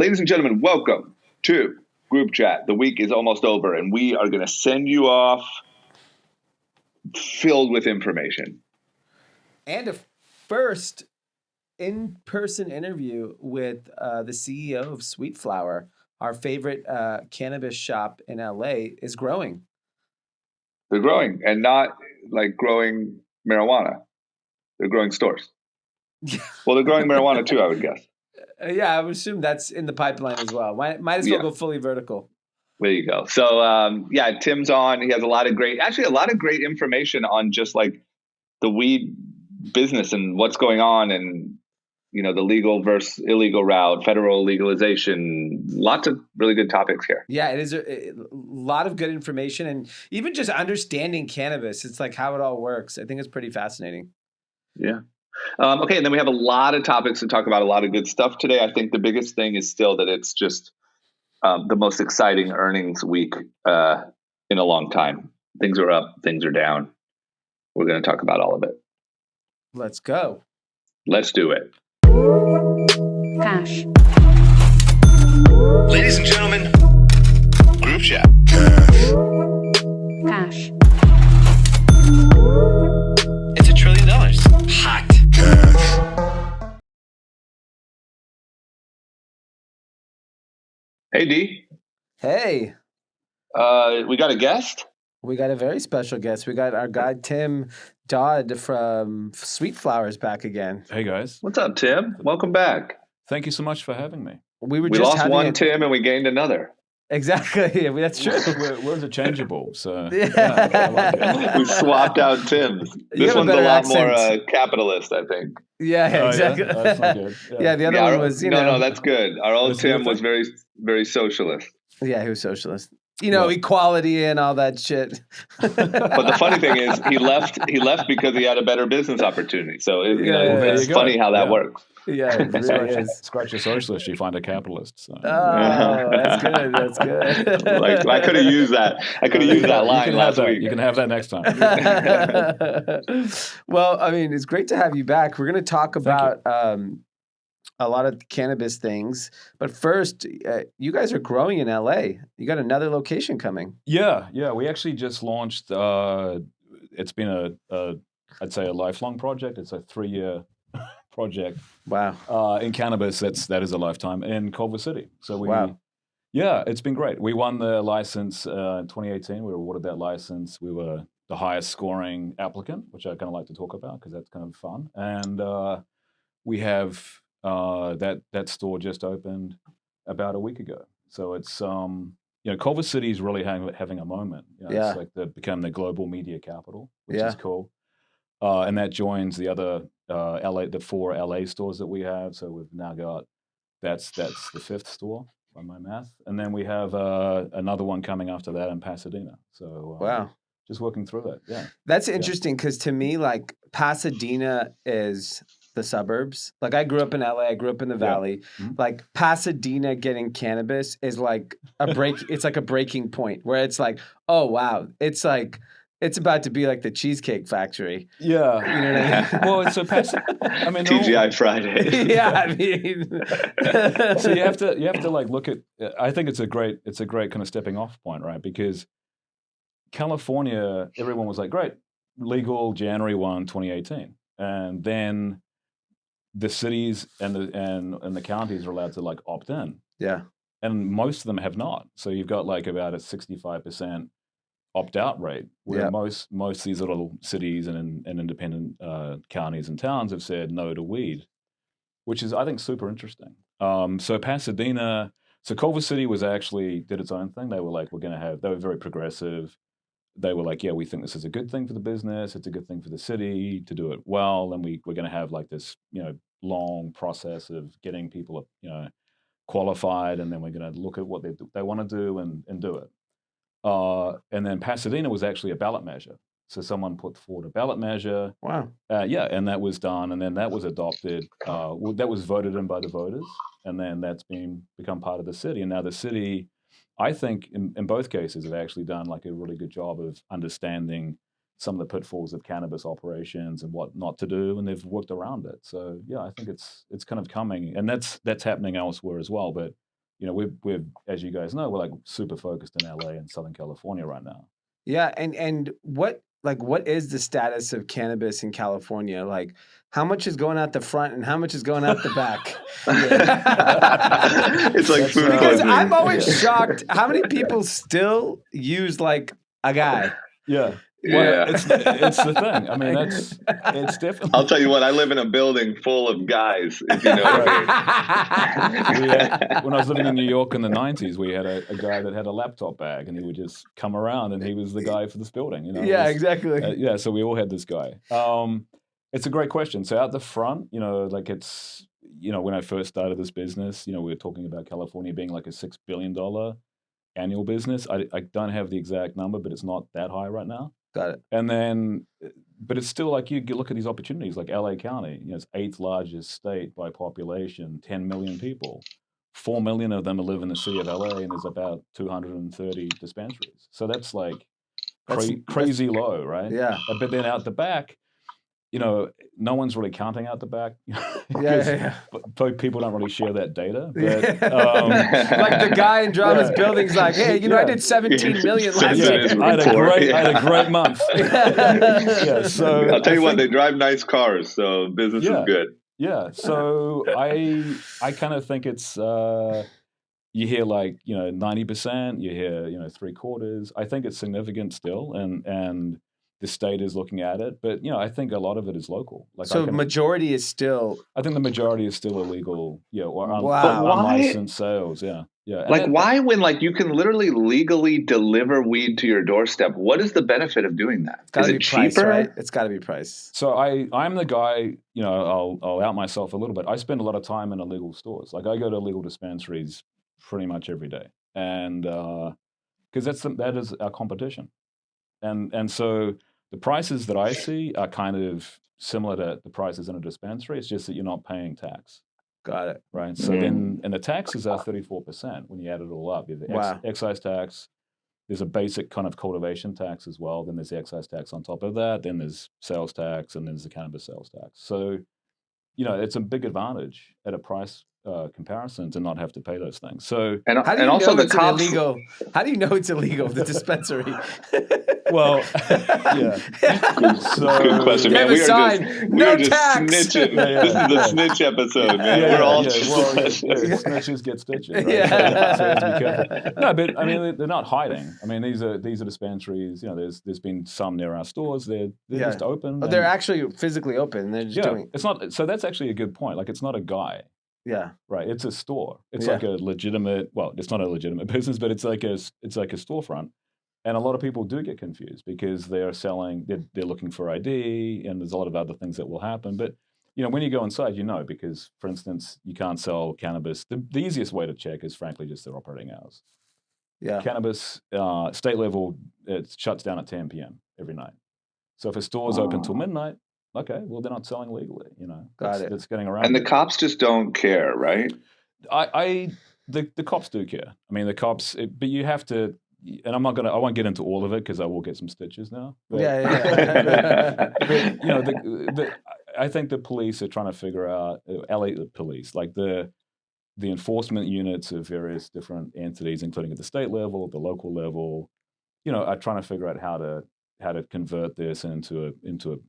Ladies and gentlemen, welcome to Group Chat. The week is almost over, and we are going to send you off filled with information. And a first in-person interview with the CEO of Sweet Flower, our favorite cannabis shop in LA, is growing. They're growing, and not like growing marijuana. They're growing stores. Well, they're growing marijuana too, I would guess. Yeah, I would assume that's in the pipeline as well. Might as well go fully vertical. There you go. So, Tim's on. He has a lot of great information on just like the weed business and what's going on, and the legal versus illegal route, federal legalization. Lots of really good topics here. Yeah, it is a lot of good information, and even just understanding cannabis. It's like how it all works. I think it's pretty fascinating. Yeah. Okay, and then we have a lot of topics to talk about, a lot of good stuff today. I think the biggest thing is still that it's just the most exciting earnings week in a long time. Things are up, things are down. We're going to talk about all of it. Let's go. Let's do it. Cash. Ladies and gentlemen, Group Chat. Cash. It's $1 trillion. Hot. Hey, Dee. Hey. We got a guest? We got a very special guest. We got our guy, Tim Dodd from Sweet Flowers back again. Hey, guys. What's up, Tim? Welcome back. Thank you so much for having me. We lost one Tim and we gained another. Exactly. That's true. We're interchangeable, so yeah. I like it. We swapped out Tims. This one's a lot more capitalist, I think. Yeah, exactly. Yeah? Oh, that's not good. Yeah, the other one was, No, that's good. Our old Tim was very, very socialist. Yeah, he was socialist. Equality and all that shit. But the funny thing is, he left because he had a better business opportunity. So it's funny how that works. Yeah, it really is. Scratch a socialist, you find a capitalist. So. Oh, that's good. That's good. Like, I could have used that. I could have used that line last week. You can have that next time. Well, I mean, it's great to have you back. We're going to talk about a lot of cannabis things. But first, you guys are growing in LA. You got another location coming. Yeah. We actually just launched. It's been I'd say a lifelong project. It's a 3-year project. Wow. In cannabis, that is a lifetime in Culver City. So yeah, it's been great. We won the license in 2018. We were awarded that license. We were the highest scoring applicant, which I kind of like to talk about because that's kind of fun. And we have that store just opened about a week ago. So it's Culver City is really having a moment. It's like become the global media capital, which is cool. And that joins the other the 4 LA stores that we have. So we've now got that's the 5th store by my math, and then we have another one coming after that in Pasadena. So wow, just working through it. Yeah, that's interesting because to me, like Pasadena is the suburbs. Like I grew up in LA, I grew up in the Valley. Mm-hmm. Like Pasadena getting cannabis is like a break. It's like a breaking point where it's like, oh wow, it's like. It's about to be like the Cheesecake Factory. Yeah. You know what I mean? Well, it's so I mean, TGI Friday. Yeah, I mean. So you have to like look at. I think it's a great kind of stepping off point, right? Because California, everyone was like, great, legal January 1, 2018, and then the cities and the counties are allowed to like opt in. Yeah. And most of them have not. So you've got like about a 65% opt-out rate, where most of these little cities and independent counties and towns have said no to weed, which is, I think, super interesting. So Pasadena, Culver City did its own thing. They were like, they were very progressive. They were like, yeah, we think this is a good thing for the business. It's a good thing for the city to do it well. And we're going to have like this, long process of getting people, qualified. And then we're going to look at what they want to do and do it. And then Pasadena was actually a ballot measure. So someone put forward a ballot measure. Wow. And that was done. And then that was adopted. That was voted in by the voters. And then that's become part of the city. And now the city, I think, in both cases, have actually done like a really good job of understanding some of the pitfalls of cannabis operations and what not to do. And they've worked around it. So, yeah, I think it's kind of coming. And that's happening elsewhere as well. But we're as you guys know, we're like super focused in LA and Southern California right now. Yeah, and what is the status of cannabis in California? Like, how much is going out the front and how much is going out the back? It's like food Because poisoning. I'm always shocked how many people still use like a guy. Yeah. Yeah. Well, it's the thing. I mean, it's definitely. I'll tell you what. I live in a building full of guys. If you know what I mean. When I was living in New York in the 90s, we had a guy that had a laptop bag, and he would just come around, and he was the guy for this building. Yeah, exactly. Yeah, so we all had this guy. It's a great question. So out the front, like it's, when I first started this business, we were talking about California being like a $6 billion annual business. I don't have the exact number, but it's not that high right now. Got it. And then, but it's still like you look at these opportunities, like LA County, it's 8th largest state by population, 10 million people. 4 million of them live in the city of LA, and there's about 230 dispensaries. So that's like crazy low, right? Yeah. But then out the back, no one's really counting out the back. Yeah. But people don't really share that data. But, like the guy in Drama's building's like, hey, I did 17 million last year. I had a great month. Yeah, so I'll tell you what, they drive nice cars, so business is good. Yeah, so I kind of think it's you hear like 90%, you hear 3/4. I think it's significant still, and the state is looking at it, but I think a lot of it is local. Like, so majority is still. I think the majority is still illegal, or Wow. unlicensed sales. Yeah. Like, why, when like you can literally legally deliver weed to your doorstep? What is the benefit of doing that? It's gotta is it be price, cheaper? right? It's got to be price. So I'm the guy. I'll out myself a little bit. I spend a lot of time in illegal stores. Like I go to illegal dispensaries pretty much every day, and because that is our competition, and so. The prices that I see are kind of similar to the prices in a dispensary. It's just that you're not paying tax. Got it. Right. So then, and the taxes are 34% when you add it all up. You have the excise tax. There's a basic kind of cultivation tax as well. Then there's the excise tax on top of that. Then there's sales tax, and then there's the cannabis sales tax. So, it's a big advantage at a price comparison to not have to pay those things. So, and how do you also know the cops. Illegal? How do you know it's illegal? The dispensary. Well, yeah. Good question, man. We are just snitching. Yeah. This is the snitch episode, man. We're all snitches get stitches. Right? Yeah. So to be careful. No, but I mean, they're not hiding. I mean, these are dispensaries. There's been some near our stores. They're just open. Oh, they're actually physically open. They're just doing. It's not. So that's actually a good point. Like, it's not a guy. Yeah. Right. It's a store. It's like a legitimate. Well, it's not a legitimate business, but it's like a storefront. And a lot of people do get confused because they're looking for ID, and there's a lot of other things that will happen. But, when you go inside, because, for instance, you can't sell cannabis. The easiest way to check is, frankly, just their operating hours. Yeah. Cannabis, state level, it shuts down at 10 p.m. every night. So if a store's open till midnight, okay, well, they're not selling legally, Got it. That's getting around. And the cops just don't care, right? The cops do care. I mean, the cops, but you have to. And I won't get into all of it because I will get some stitches now. But, but, I think the police are trying to figure out, LA police, like the enforcement units of various different entities, including at the state level, the local level, are trying to figure out how to convert this into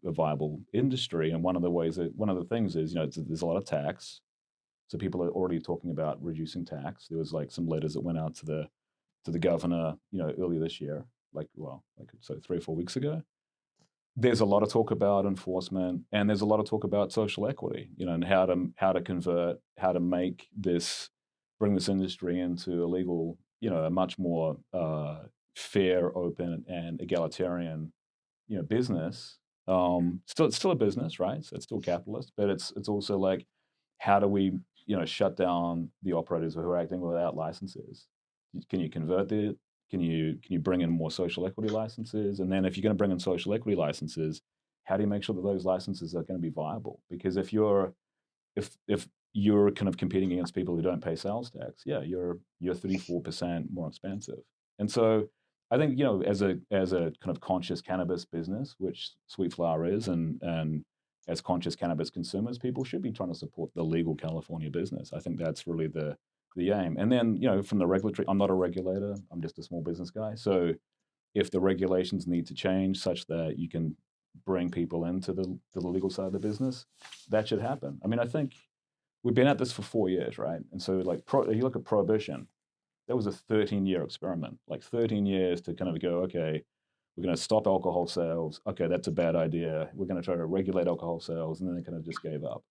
a viable industry. And one of the things is, there's a lot of tax. So people are already talking about reducing tax. There was like some letters that went out to the governor, earlier this year, so 3 or 4 weeks ago. There's a lot of talk about enforcement, and there's a lot of talk about social equity, and how to convert, how to bring this industry into a legal, a much more fair, open, and egalitarian, business. It's still a business, right? So it's still capitalist, but it's also like, how do we, shut down the operators who are acting without licenses? Can you convert it? Can you bring in more social equity licenses? And then if you're going to bring in social equity licenses, how do you make sure that those licenses are going to be viable? Because if you're kind of competing against people who don't pay sales tax, you're 34% more expensive. And so I think, as a kind of conscious cannabis business, which Sweet Flower is, and as conscious cannabis consumers, people should be trying to support the legal California business. I think that's really the the aim. And then, from the regulatory, I'm not a regulator. I'm just a small business guy. So if the regulations need to change such that you can bring people into the legal side of the business, that should happen. I mean, I think we've been at this for 4 years, right? And so like you look at prohibition, that was a 13-year experiment, like 13 years to kind of go, okay, we're going to stop alcohol sales. Okay, that's a bad idea. We're going to try to regulate alcohol sales. And then they kind of just gave up.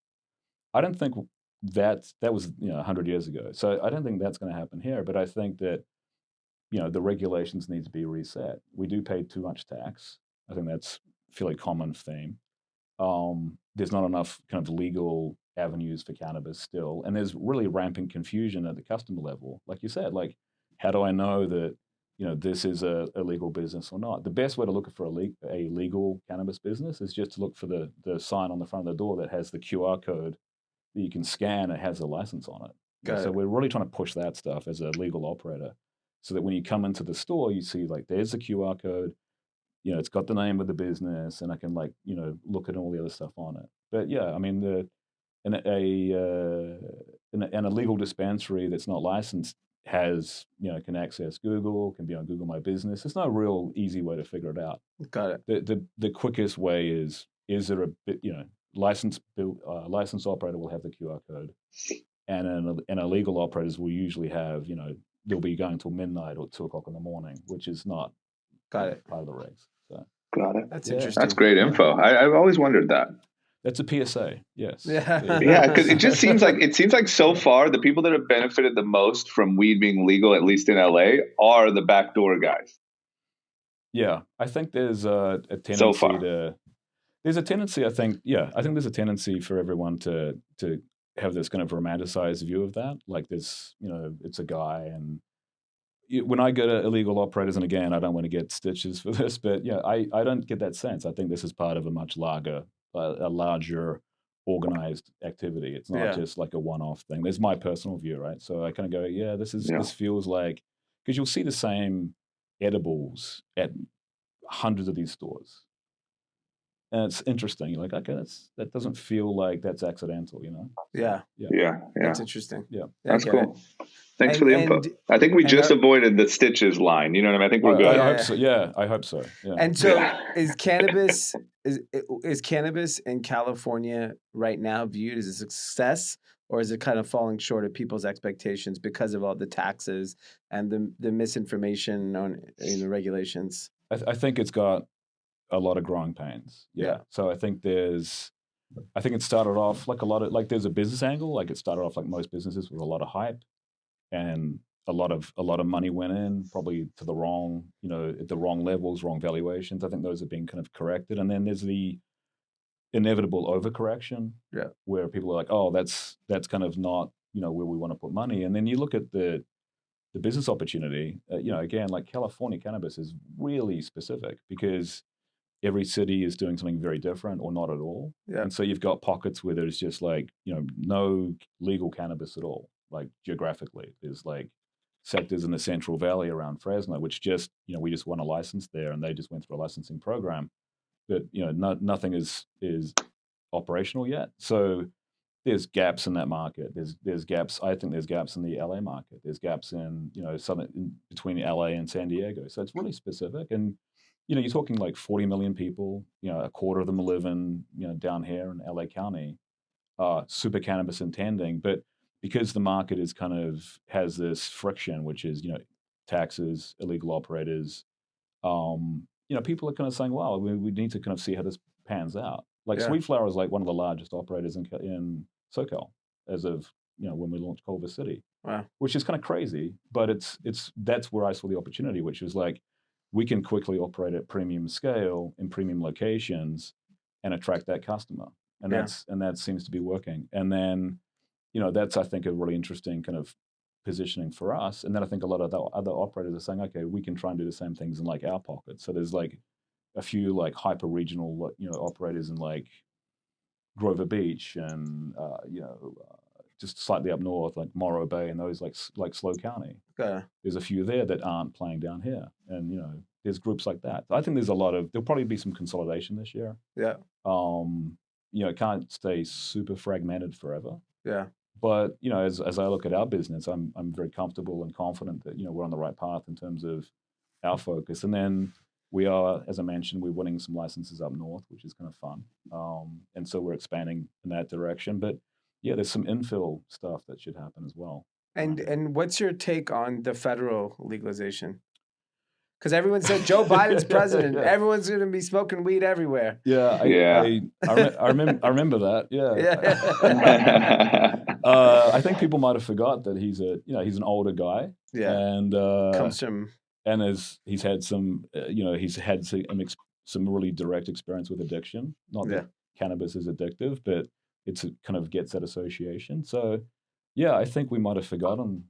I don't think that was 100 years ago. So I don't think that's going to happen here. But I think that the regulations need to be reset. We do pay too much tax. I think that's a fairly common theme. There's not enough kind of legal avenues for cannabis still, and there's really rampant confusion at the customer level. Like you said, like how do I know that this is a legal business or not? The best way to look for a legal cannabis business is just to look for the sign on the front of the door that has the QR code that you can scan. It has a license on it. So we're really trying to push that stuff as a legal operator, so that when you come into the store, you see like there's the QR code. It's got the name of the business, and I can look at all the other stuff on it. But yeah, I mean, in a legal dispensary that's not licensed has can access Google, can be on Google My Business. There's no real easy way to figure it out. Got it. The quickest way is there a bit licensed operator will have the QR code, and a legal operators will usually have they'll be going till midnight or 2:00 in the morning, which is not part of the regs. So. Got it. That's interesting. That's great info. I've always wondered that. That's a PSA. Yes. Yeah, because it just seems like so far the people that have benefited the most from weed being legal, at least in LA, are the backdoor guys. Yeah, I think there's a tendency so far. There's a tendency. I think there's a tendency for everyone to have this kind of romanticized view of that. Like this, it's a guy, and when I go to illegal operators, and again, I don't want to get stitches for this, but I don't get that sense. I think this is part of a much larger organized activity. It's not just like a one-off thing. There's my personal view, right? So I kind of go, this feels like, because you'll see the same edibles at hundreds of these stores. And it's interesting. You're like, okay, that doesn't feel like that's accidental, Yeah. That's interesting. Yeah. That's cool. Thanks for the info. I think we just avoided the stitches line. You know what I mean? I think we're good. I hope so. Yeah, I hope so. Yeah. And so is cannabis in California right now viewed as a success, or is it kind of falling short of people's expectations because of all the taxes and the misinformation in the regulations? I think it's got a lot of growing pains. Yeah. So I think it started off like there's a business angle. Like it started off like most businesses with a lot of hype, and a lot of money went in, probably to the wrong, at the wrong levels, wrong valuations. I think those have been kind of corrected, and then there's the inevitable overcorrection, where people are like, oh, that's kind of not where we want to put money. And then you look at the business opportunity. Again, like California cannabis is really specific because every city is doing something very different or not at all. Yeah. And so you've got pockets where there's just like, no legal cannabis at all. Like geographically, there's like sectors in the Central Valley around Fresno, which just, we just won a license there, and they just went through a licensing program, but nothing is operational yet. So there's gaps in that market. There's gaps. I think there's gaps in the LA market. There's gaps in between LA and San Diego. So it's really specific. And you're talking like 40 million people. A quarter of them live in down here in LA County, super cannabis intending, but because the market is kind of has this friction, which is, taxes, illegal operators, people are kind of saying, wow, we need to kind of see how this pans out. Like Sweet Flower is like one of the largest operators in SoCal as of, when we launched Culver City. Wow. Which is kind of crazy, but that's where I saw the opportunity, which was like, we can quickly operate at premium scale in premium locations and attract that customer. And that seems to be working. And then, that's, I think, a really interesting kind of positioning for us. And then I think a lot of the other operators are saying, okay, we can try and do the same things in like our pocket. So there's like a few like hyper regional, operators in like Grover Beach and, just slightly up north, like Morro Bay and those like Slow County. Okay. There's a few there that aren't playing down here. And, there's groups like that. I think there'll probably be some consolidation this year. Yeah. It can't stay super fragmented forever. Yeah. But as I look at our business, I'm very comfortable and confident that we're on the right path in terms of our focus. And then we are, as I mentioned, we're winning some licenses up north, which is kind of fun. And so we're expanding in that direction. But yeah, there's some infill stuff that should happen as well. And what's your take on the federal legalization? Because everyone said Joe Biden's president. Yeah. Everyone's going to be smoking weed everywhere. Yeah, I remember that. Yeah. I think people might have forgot that he's an older guy. Yeah. And comes from, and he's had some some really direct experience with addiction. Not that cannabis is addictive, but it kind of gets that association. So yeah, I think we might have forgotten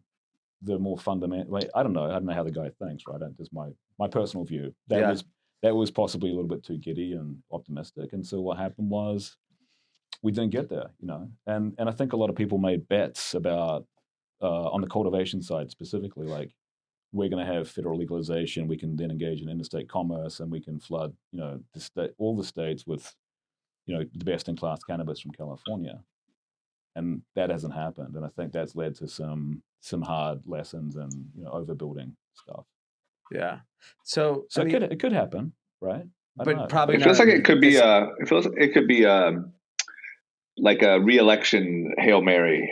the more fundamental. I don't know how the guy thinks, right? Just my personal view. That was possibly a little bit too giddy and optimistic. And so what happened was we didn't get there, And I think a lot of people made bets about on the cultivation side specifically, like we're going to have federal legalization. We can then engage in interstate commerce, and we can flood, all the states with, the best in class cannabis from California. And that hasn't happened. And I think that's led to some hard lessons and overbuilding stuff. Yeah. So it could happen, right? But probably it feels like it could be like a re-election Hail Mary.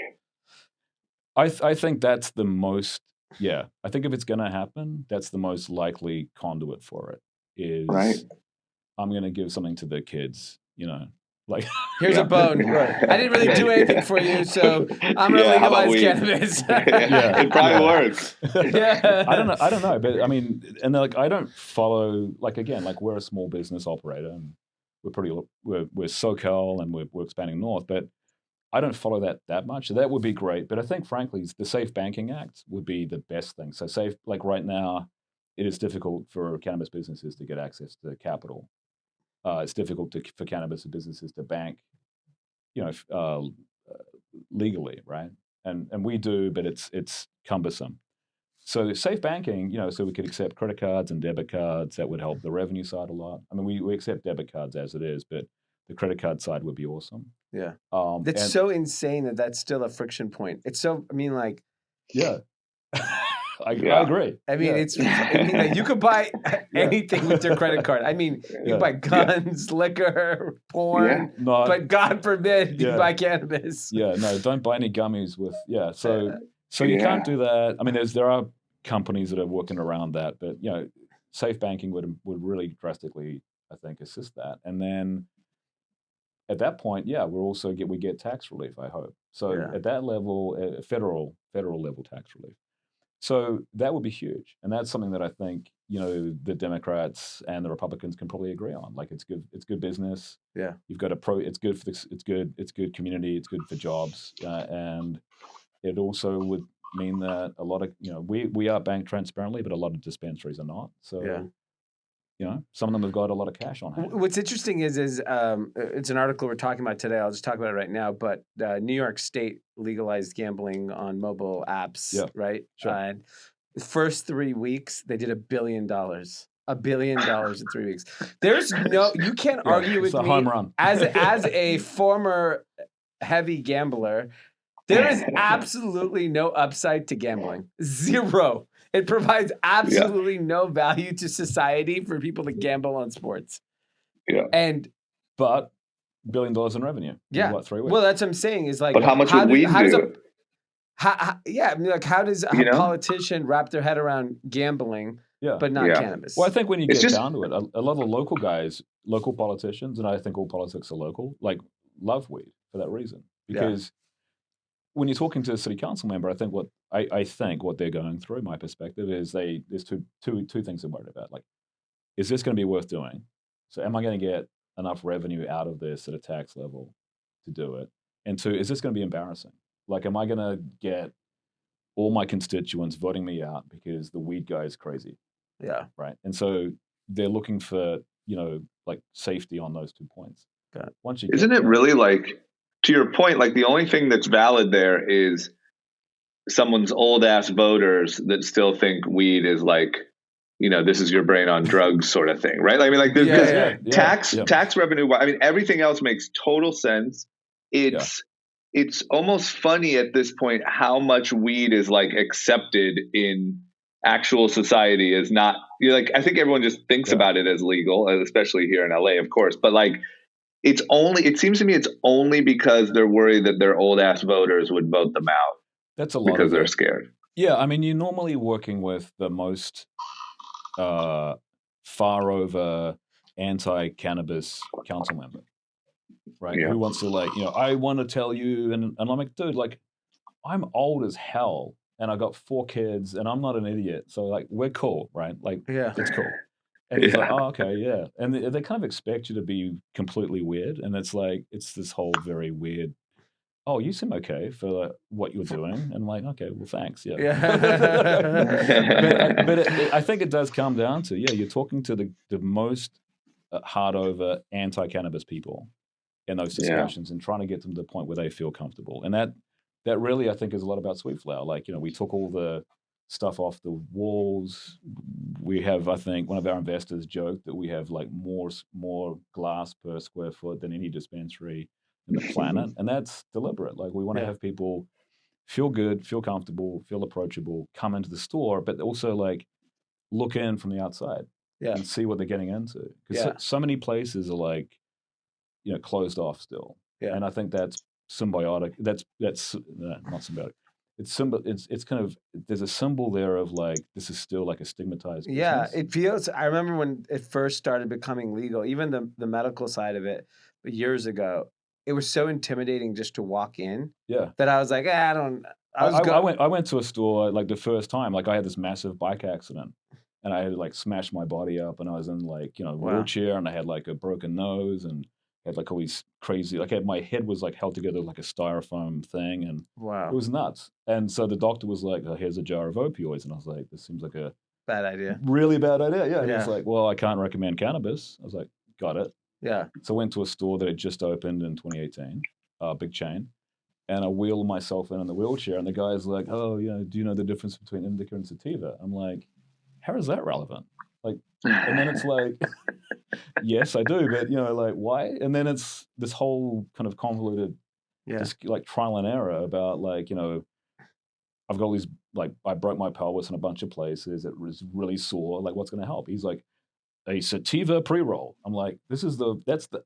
I think that's the most. Yeah, I think if it's going to happen, that's the most likely conduit for it. Is right. I'm going to give something to the kids, like here's a bone. I didn't really do anything for you, so I'm going to legalize cannabis. It probably works. I don't know, but I mean, and I don't follow. Again, we're a small business operator, and we're SoCal, and we're expanding north, but I don't follow that much. So that would be great, but I think frankly, the Safe Banking Act would be the best thing. So right now, it is difficult for cannabis businesses to get access to capital. It's difficult for cannabis businesses to bank, legally, right? And we do, but it's cumbersome. So safe banking, so we could accept credit cards and debit cards. That would help the revenue side a lot. I mean, we accept debit cards as it is, but the credit card side would be awesome. Yeah. That's so insane that that's still a friction point. It's so, yeah. I agree. I mean, you could buy anything with your credit card. I mean, you can buy guns, liquor, porn, but God forbid you buy cannabis. Yeah, no, don't buy any gummies with, So you can't do that. I mean, there are companies that are working around that, but, safe banking would really drastically, I think, assist that. And then at that point, we get tax relief, I hope. So at that level, federal level tax relief. So that would be huge, and that's something that I think the Democrats and the Republicans can probably agree on. It's good business. Yeah, you've got it's good for it's good community. It's good for jobs, and it also would mean that a lot of we are banked transparently, but a lot of dispensaries are not. So some of them have got a lot of cash on hand. What's interesting is it's an article we're talking about today. I'll just talk about it right now. But New York State legalized gambling on mobile apps, right? Sure. First 3 weeks, they did $1 billion. $1 billion in 3 weeks. There's you can't argue with me. It's a home run. as a former heavy gambler. There is absolutely no upside to gambling. Zero. It provides absolutely no value to society for people to gamble on sports. Yeah. But $1 billion in revenue. Yeah. In what, 3 weeks? Well, that's what I'm saying is but how much would weed do? How does a politician wrap their head around gambling, but not cannabis? Well, I think when you get down to it, a lot of the local politicians, and I think all politics are local, love weed for that reason. Because when you're talking to a city council member, I think what they're going through, my perspective, is there's two things they're worried about. Is this going to be worth doing? So am I going to get enough revenue out of this at a tax level to do it? And two, is this going to be embarrassing? Am I going to get all my constituents voting me out because the weed guy is crazy? Yeah. Right. And so they're looking for, safety on those 2 points. Okay. Isn't it really to your point, the only thing that's valid there is someone's old ass voters that still think weed is this is your brain on drugs sort of thing, right? I mean, tax revenue. I mean, everything else makes total sense. It's it's almost funny at this point how much weed is like accepted in actual society is not, you're like, I think everyone just thinks about it as legal, especially here in LA, of course, but like it seems to me it's only because they're worried that their old ass voters would vote them out. That's a lot because of they're it. scared. Yeah, I mean, you're normally working with the most far over anti-cannabis council member, right? Yeah. Who wants to like, I want to tell you, and I'm like, dude, like, I'm old as hell, and I got 4 kids, and I'm not an idiot, so like, we're cool, right? Like, it's cool. And he's like, oh, okay, yeah. And they kind of expect you to be completely weird, and it's like, it's this whole very weird. Oh, you seem okay for like, what you're doing. And I'm like, okay, well, thanks. Yeah. but I think it does come down to, you're talking to the most hard over anti-cannabis people in those discussions and trying to get them to the point where they feel comfortable. And that really, I think, is a lot about Sweet Flower. Like, we took all the stuff off the walls. We have, I think, one of our investors joked that we have like more glass per square foot than any dispensary in the planet, and that's deliberate. Like, we want to have people feel good, feel comfortable, feel approachable, come into the store, but also like look in from the outside and see what they're getting into. Because so many places are like, closed off still. And I think that's symbiotic. That's not symbiotic. It's kind of, there's a symbol there of like, this is still like a stigmatized business. Yeah, it feels, I remember when it first started becoming legal, even the medical side of it years ago, it was so intimidating just to walk in. Yeah. That I was like, I went to a store like the first time, like I had this massive bike accident and I had like smashed my body up and I was in like, wheelchair and I had like a broken nose and had like all these crazy, like my head was like held together like a styrofoam thing and it was nuts. And so the doctor was like, oh, here's a jar of opioids. And I was like, this seems like a bad idea. Really bad idea. Yeah. And he was like, well, I can't recommend cannabis. I was like, got it. Yeah. So I went to a store that had just opened in 2018, big chain, and I wheeled myself in the wheelchair, and the guy's like, "Oh, do you know the difference between indica and sativa?" I'm like, "How is that relevant?" Like, and then it's like, "Yes, I do, but like, why?" And then it's this whole kind of convoluted, just like trial and error about like, I've got all these like I broke my pelvis in a bunch of places. It was really sore. Like, what's going to help? He's like, a sativa pre-roll. I'm like, that's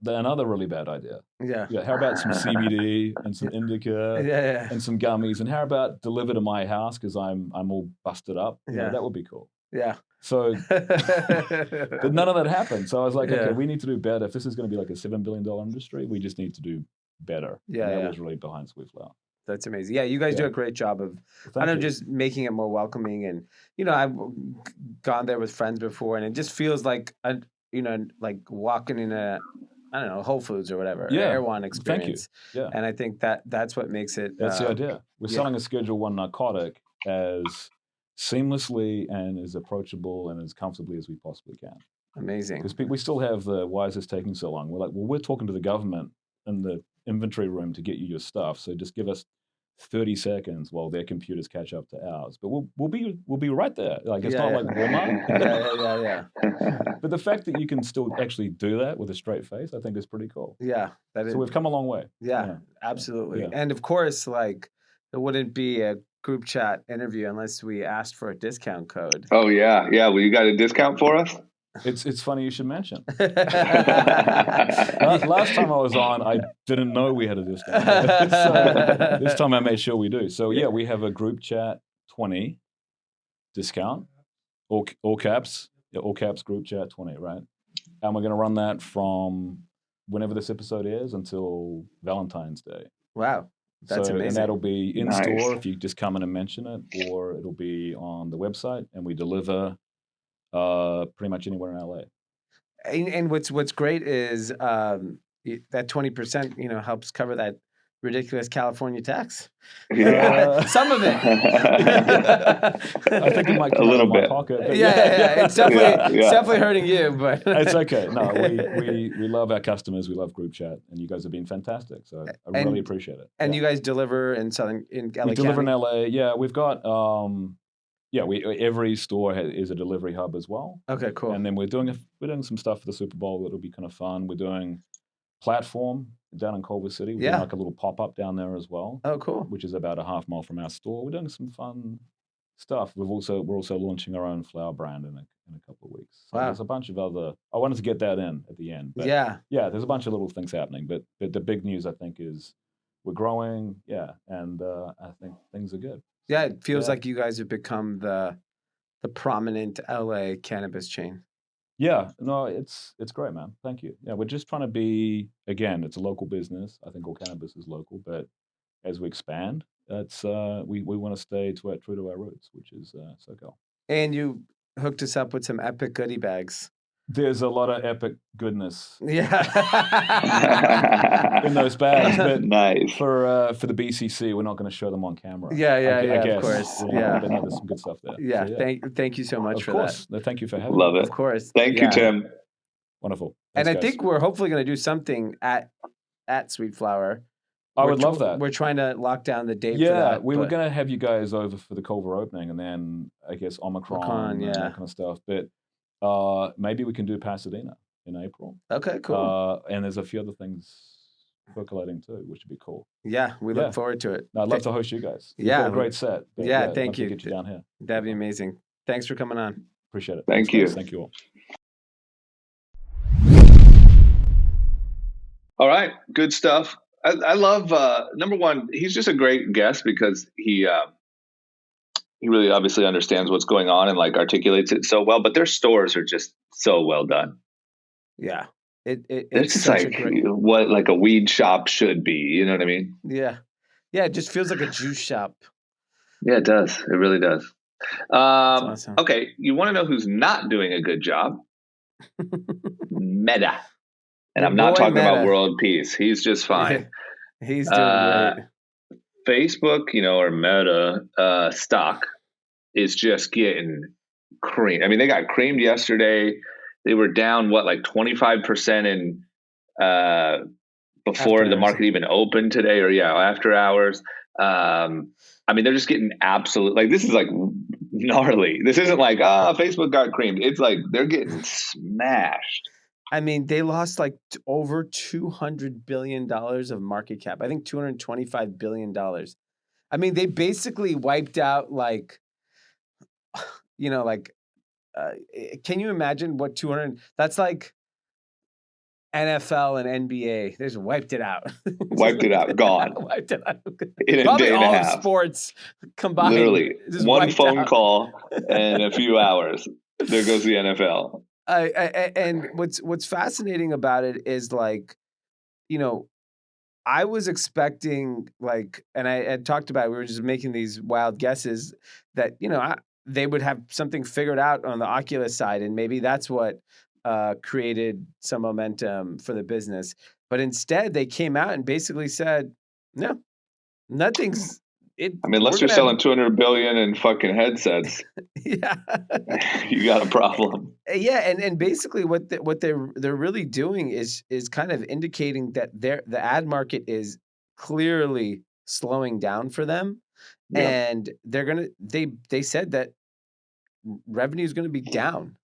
another really bad idea. Yeah. Yeah. How about some CBD and some indica and some gummies? And how about deliver to my house because I'm all busted up? That would be cool. Yeah. So, but none of that happened. So I was like, okay, we need to do better. If this is going to be like a $7 billion industry, we just need to do better. Yeah. And that was really behind Sweet Flower. That's amazing. Yeah, you guys do a great job of, just making it more welcoming. And, I've gone there with friends before and it just feels like, like walking in a, I don't know, Whole Foods or whatever, Erewhon experience. Thank you. Yeah. And I think that's what makes it. That's the idea. We're selling a Schedule 1 narcotic as seamlessly and as approachable and as comfortably as we possibly can. Amazing. Because we still have the, why is this taking so long? We're like, well, we're talking to the government in the inventory room to get you your stuff. So just give us 30 seconds while their computers catch up to ours. But we'll be right there. Like it's not like Walmart. Yeah. But the fact that you can still actually do that with a straight face, I think is pretty cool. Yeah. So we've come a long way. Yeah. Absolutely. Yeah. And of course, like there wouldn't be a group chat interview unless we asked for a discount code. Oh yeah. Yeah. Well, you got a discount for us? It's funny you should mention. Last time I was on, I didn't know we had a discount. So this time I made sure we do. So yeah, we have a group chat 20 discount, all caps, group chat 20, right? And we're going to run that from whenever this episode is until Valentine's Day. Wow. That's amazing. And that'll be in store if you just come in and mention it, or it'll be on the website, and we deliver pretty much anywhere in LA. And what's great is that 20%, helps cover that ridiculous California tax. Yeah. Some of it. I think it might come out of my pocket. But yeah. It's definitely hurting you, but it's okay. No, we love our customers. We love group chat, and you guys have been fantastic. So I really appreciate it. And you guys deliver in LA We deliver in LA. Yeah, we've got every store is a delivery hub as well. Okay, cool. And then we're doing some stuff for the Super Bowl that'll be kind of fun. We're doing platform down in Culver City. We're doing like a little pop-up down there as well. Oh, cool. Which is about a half mile from our store. We're doing some fun stuff. We're also launching our own flower brand in a couple of weeks. So there's a bunch of other. I wanted to get that in at the end. But yeah, there's a bunch of little things happening. But the big news, I think, is we're growing. Yeah, and I think things are good. Yeah, it feels like you guys have become the prominent LA cannabis chain. Yeah, no, it's great, man. Thank you. Yeah, we're just trying to be, again, it's a local business. I think all cannabis is local, but as we expand, that's we want to stay true to our roots, which is SoCal. And you hooked us up with some epic goodie bags. There's a lot of epic goodness. Yeah. in those bags. But nice. For the BCC, we're not going to show them on camera. Yeah, I guess. Of course. But no, there's some good stuff there. Yeah, so, thank you so much for that. No, thank you for having me. Love it. Of course. Thank you, Tim. Wonderful. Thanks, and I think we're hopefully going to do something at Sweet Flower. I would love that. We're trying to lock down the date for that. Yeah, we were going to have you guys over for the Culver opening, and then I guess Omicron and that kind of stuff. But maybe we can do Pasadena in April. Okay, cool. And there's a few other things percolating too, which would be cool. Yeah, we look forward to it. No, I'd love to host you guys. You've got a great set. Thank you. Get you down here. That'd be amazing. Thanks for coming on. Appreciate it. Thank you. Guys. Thank you all. All right, good stuff. I love number one. He's just a great guest because he really obviously understands what's going on and like articulates it so well. But their stores are just so well done. Yeah, it's just like what like a weed shop should be. You know what I mean? Yeah, it just feels like a juice shop. Yeah, it does. It really does. Awesome. Okay, you want to know who's not doing a good job? Meta. And I'm not talking about world peace. He's just fine. He's doing great. Facebook, or Meta stock is just getting creamed. I mean, they got creamed yesterday. They were down, like 25% in before the market even opened today, or after hours. I mean, they're just getting absolute. Like this is like gnarly. This isn't like Facebook got creamed. It's like they're getting smashed. I mean, they lost like over $200 billion of market cap. I think $225 billion. I mean, they basically wiped out can you imagine what 200, that's like NFL and NBA. They just wiped it out. Wiped it out. Gone. Wiped it out. In a Probably day and a all half. Of sports combined. Literally. One phone call and a few hours. There goes the NFL. And what's fascinating about it is I was expecting and I had talked about it, we were just making these wild guesses that they would have something figured out on the Oculus side, and maybe that's what created some momentum for the business. But instead, they came out and basically said, "No, nothing's." Unless you're selling 200 billion in fucking headsets, yeah, you got a problem. Yeah, and basically what they're really doing is kind of indicating that the ad market is clearly slowing down for them, and they said that revenue is going to be down.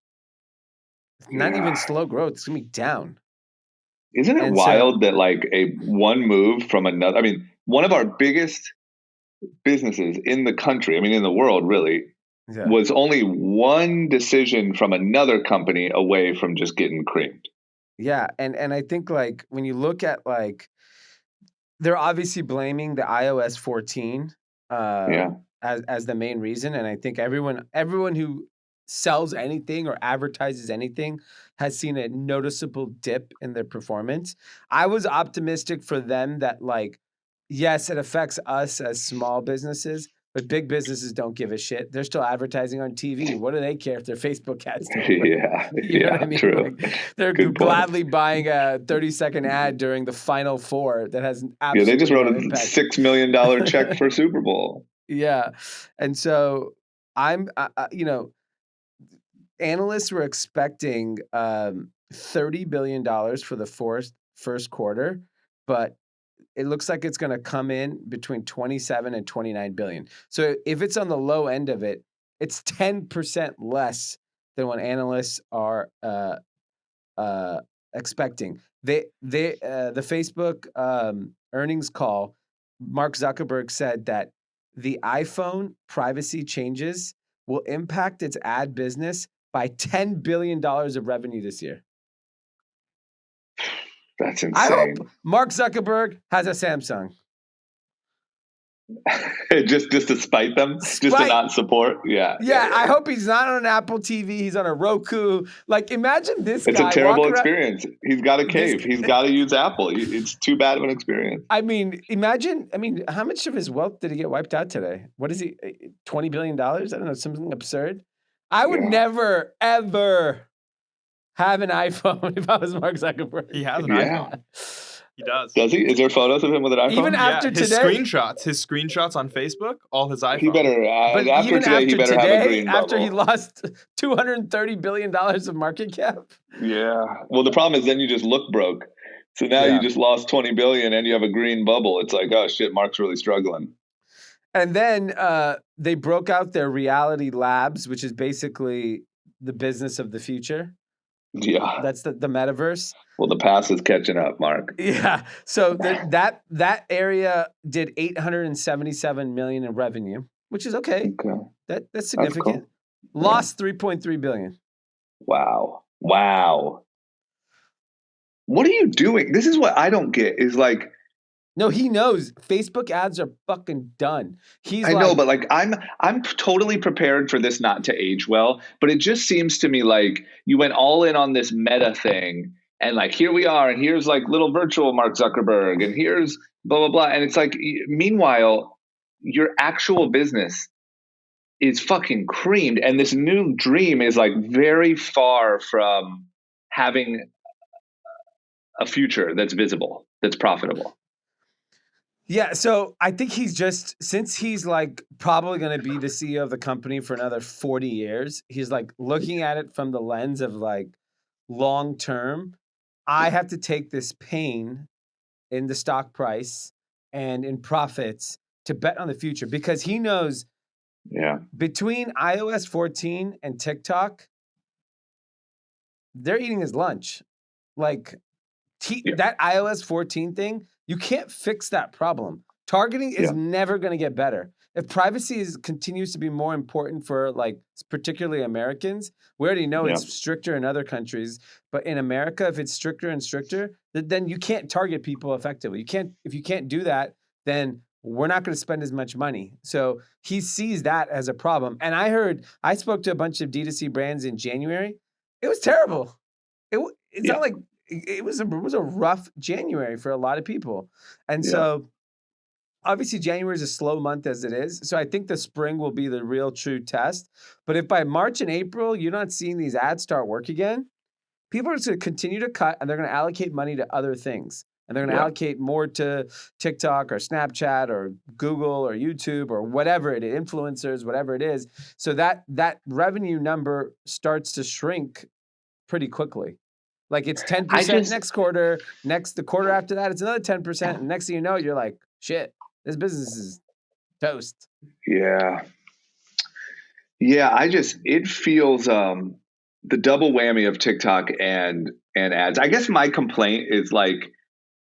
Not even slow growth; it's going to be down. Isn't it wild that one move from another? I mean, one of our biggest businesses in the country, in the world really, was only one decision from another company away from just getting creamed. Yeah, and I think when you look at they're obviously blaming the iOS 14 as the main reason, and I think everyone who sells anything or advertises anything has seen a noticeable dip in their performance. I was optimistic for them that yes, it affects us as small businesses, but big businesses don't give a shit. They're still advertising on TV. What do they care if their Facebook ads do? You know what I mean? True. They're gladly buying a 30-second ad during the Final Four that has absolutely they just wrote no a $6 million check for Super Bowl. Yeah, and so I'm, analysts were expecting $30 billion for the first quarter, but it looks like it's going to come in between 27 and 29 billion. So if it's on the low end of it, it's 10% less than what analysts are expecting. The Facebook earnings call, Mark Zuckerberg said that the iPhone privacy changes will impact its ad business by $10 billion of revenue this year. That's insane. I hope Mark Zuckerberg has a Samsung. just to spite them, just to not support. Yeah. I hope he's not on an Apple TV. He's on a Roku. Like, imagine this guy. It's a terrible experience. He's got a cave. He's got to use Apple. It's too bad of an experience. I mean, imagine. How much of his wealth did he get wiped out today? What is he? $20 billion? I don't know, something absurd. I would never, ever have an iPhone if I was Mark Zuckerberg. He has an iPhone. He does. Does he? Is there photos of him with an iPhone? Even after his today, screenshots on Facebook, all his iPhone. He better. After today, he better have a green bubble. After he lost $230 billion of market cap. Yeah. Well, the problem is then you just look broke. So now you just lost 20 billion and you have a green bubble. It's like, oh shit, Mark's really struggling. And then they broke out their reality labs, which is basically the business of the future. Yeah. That's the metaverse. Well, the past is catching up, Mark. Yeah. So that area did $877 million in revenue, which is okay. That's significant. Cool. Lost $3.3 billion. Wow. What are you doing? This is what I don't get is like. No, he knows Facebook ads are fucking done. I know, but like I'm totally prepared for this not to age well, but it just seems to me like you went all in on this meta thing and like here we are and here's like little virtual Mark Zuckerberg and here's blah blah blah and it's like meanwhile your actual business is fucking creamed and this new dream is like very far from having a future that's visible, that's profitable. Yeah, so I think since he's like probably going to be the CEO of the company for another 40 years, he's like looking at it from the lens of like long term. I have to take this pain in the stock price and in profits to bet on the future because he knows between iOS 14 and TikTok, they're eating his lunch. Like that iOS 14 thing, you can't fix that problem. Targeting is never going to get better. If privacy continues to be more important for like particularly Americans, we already know it's stricter in other countries, but in America, if it's stricter and stricter, then you can't target people effectively. If you can't do that, then we're not going to spend as much money. So he sees that as a problem. And I spoke to a bunch of D2C brands in January. It was terrible. It's not like. It was a rough January for a lot of people. And so obviously January is a slow month as it is. So I think the spring will be the real true test. But if by March and April, you're not seeing these ads start work again, people are just going to continue to cut and they're going to allocate money to other things. And they're going to allocate more to TikTok or Snapchat or Google or YouTube or whatever it is, influencers, whatever it is. So that revenue number starts to shrink pretty quickly. Like it's 10% next quarter. The quarter after that, it's another 10%. And next thing you know, you're like, shit, this business is toast. Yeah. It feels the double whammy of TikTok and ads. I guess my complaint is like,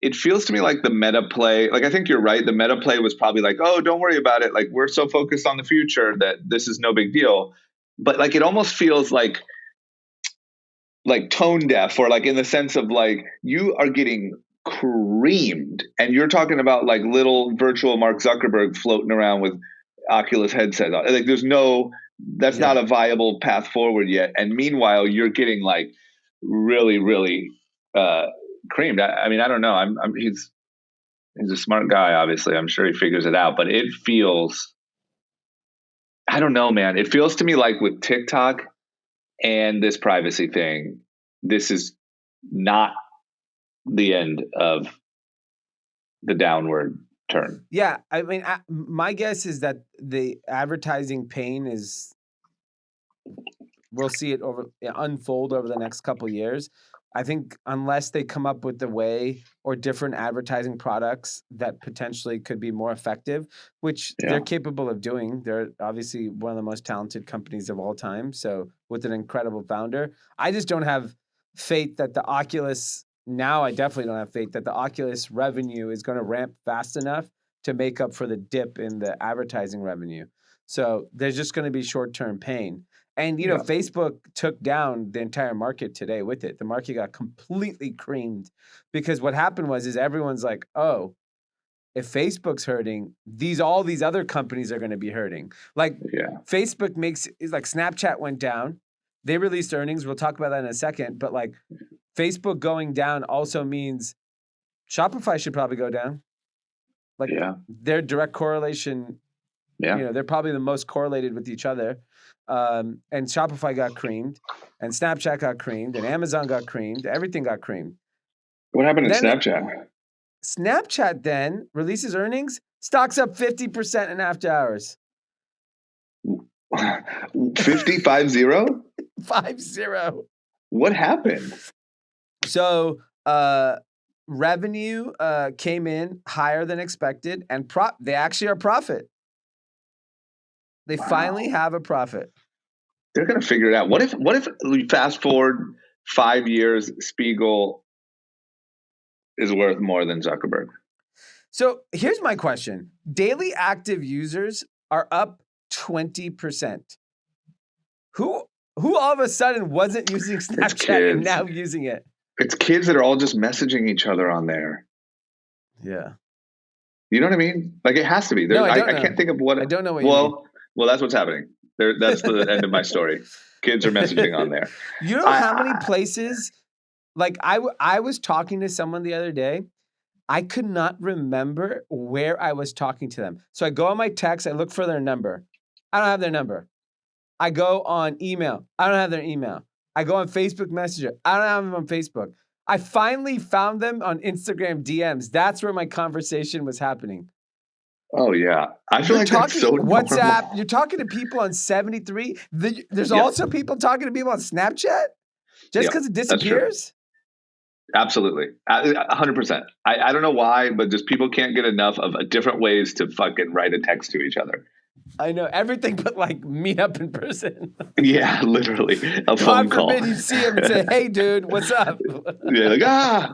it feels to me like the meta play, like I think you're right. The meta play was probably like, oh, don't worry about it. Like we're so focused on the future that this is no big deal. But like, it almost feels like tone deaf or like in the sense of like you are getting creamed and you're talking about like little virtual Mark Zuckerberg floating around with Oculus headset on. Like that's not a viable path forward yet. And meanwhile, you're getting like really, really creamed. I mean, I don't know. He's a smart guy, obviously. I'm sure he figures it out, but it feels, I don't know, man. It feels to me like with TikTok and this privacy thing, this is not the end of the downward turn. Yeah. I mean, my guess is that the advertising pain we'll see it unfold over the next couple of years. I think unless they come up with a way or different advertising products that potentially could be more effective, which they're capable of doing. They're obviously one of the most talented companies of all time. So with an incredible founder, I just don't have faith that the Oculus now I definitely don't have faith that the Oculus revenue is going to ramp fast enough to make up for the dip in the advertising revenue. So there's just going to be short-term pain. And, you know, Facebook took down the entire market today with it. The market got completely creamed because what happened is everyone's like, oh, if Facebook's hurting, all these other companies are going to be hurting. Like Facebook is like Snapchat went down. They released earnings. We'll talk about that in a second. But like Facebook going down also means Shopify should probably go down. Like their direct correlation, you know, they're probably the most correlated with each other. And Shopify got creamed, and Snapchat got creamed, and Amazon got creamed. Everything got creamed. What happened to Snapchat? Snapchat then releases earnings, stocks up 50% in after hours. 50? 50. What happened? So revenue came in higher than expected, and they actually are profit. They finally have a profit. They're going to figure it out. What if we fast forward 5 years, Spiegel is worth more than Zuckerberg? So here's my question. Daily active users are up 20%. Who all of a sudden wasn't using Snapchat and now using it? It's kids that are all just messaging each other on there. Yeah. You know what I mean? Like it has to be. No, I can't think of what. I don't know what you mean. Well, that's what's happening. That's the end of my story. Kids are messaging on there. You know how many places? Like I was talking to someone the other day. I could not remember where I was talking to them. So I go on my text. I look for their number. I don't have their number. I go on email. I don't have their email. I go on Facebook Messenger. I don't have them on Facebook. I finally found them on Instagram DMs. That's where my conversation was happening. Oh, yeah. I feel like that's so WhatsApp. normal. You're talking to people on 73. There's also people talking to people on Snapchat just because it disappears? Absolutely. 100%. I don't know why, but just people can't get enough of different ways to fucking write a text to each other. I know everything but like meet up in person. Yeah, literally. A phone call. God forbid you see him and say, hey, dude, what's up? Yeah, like,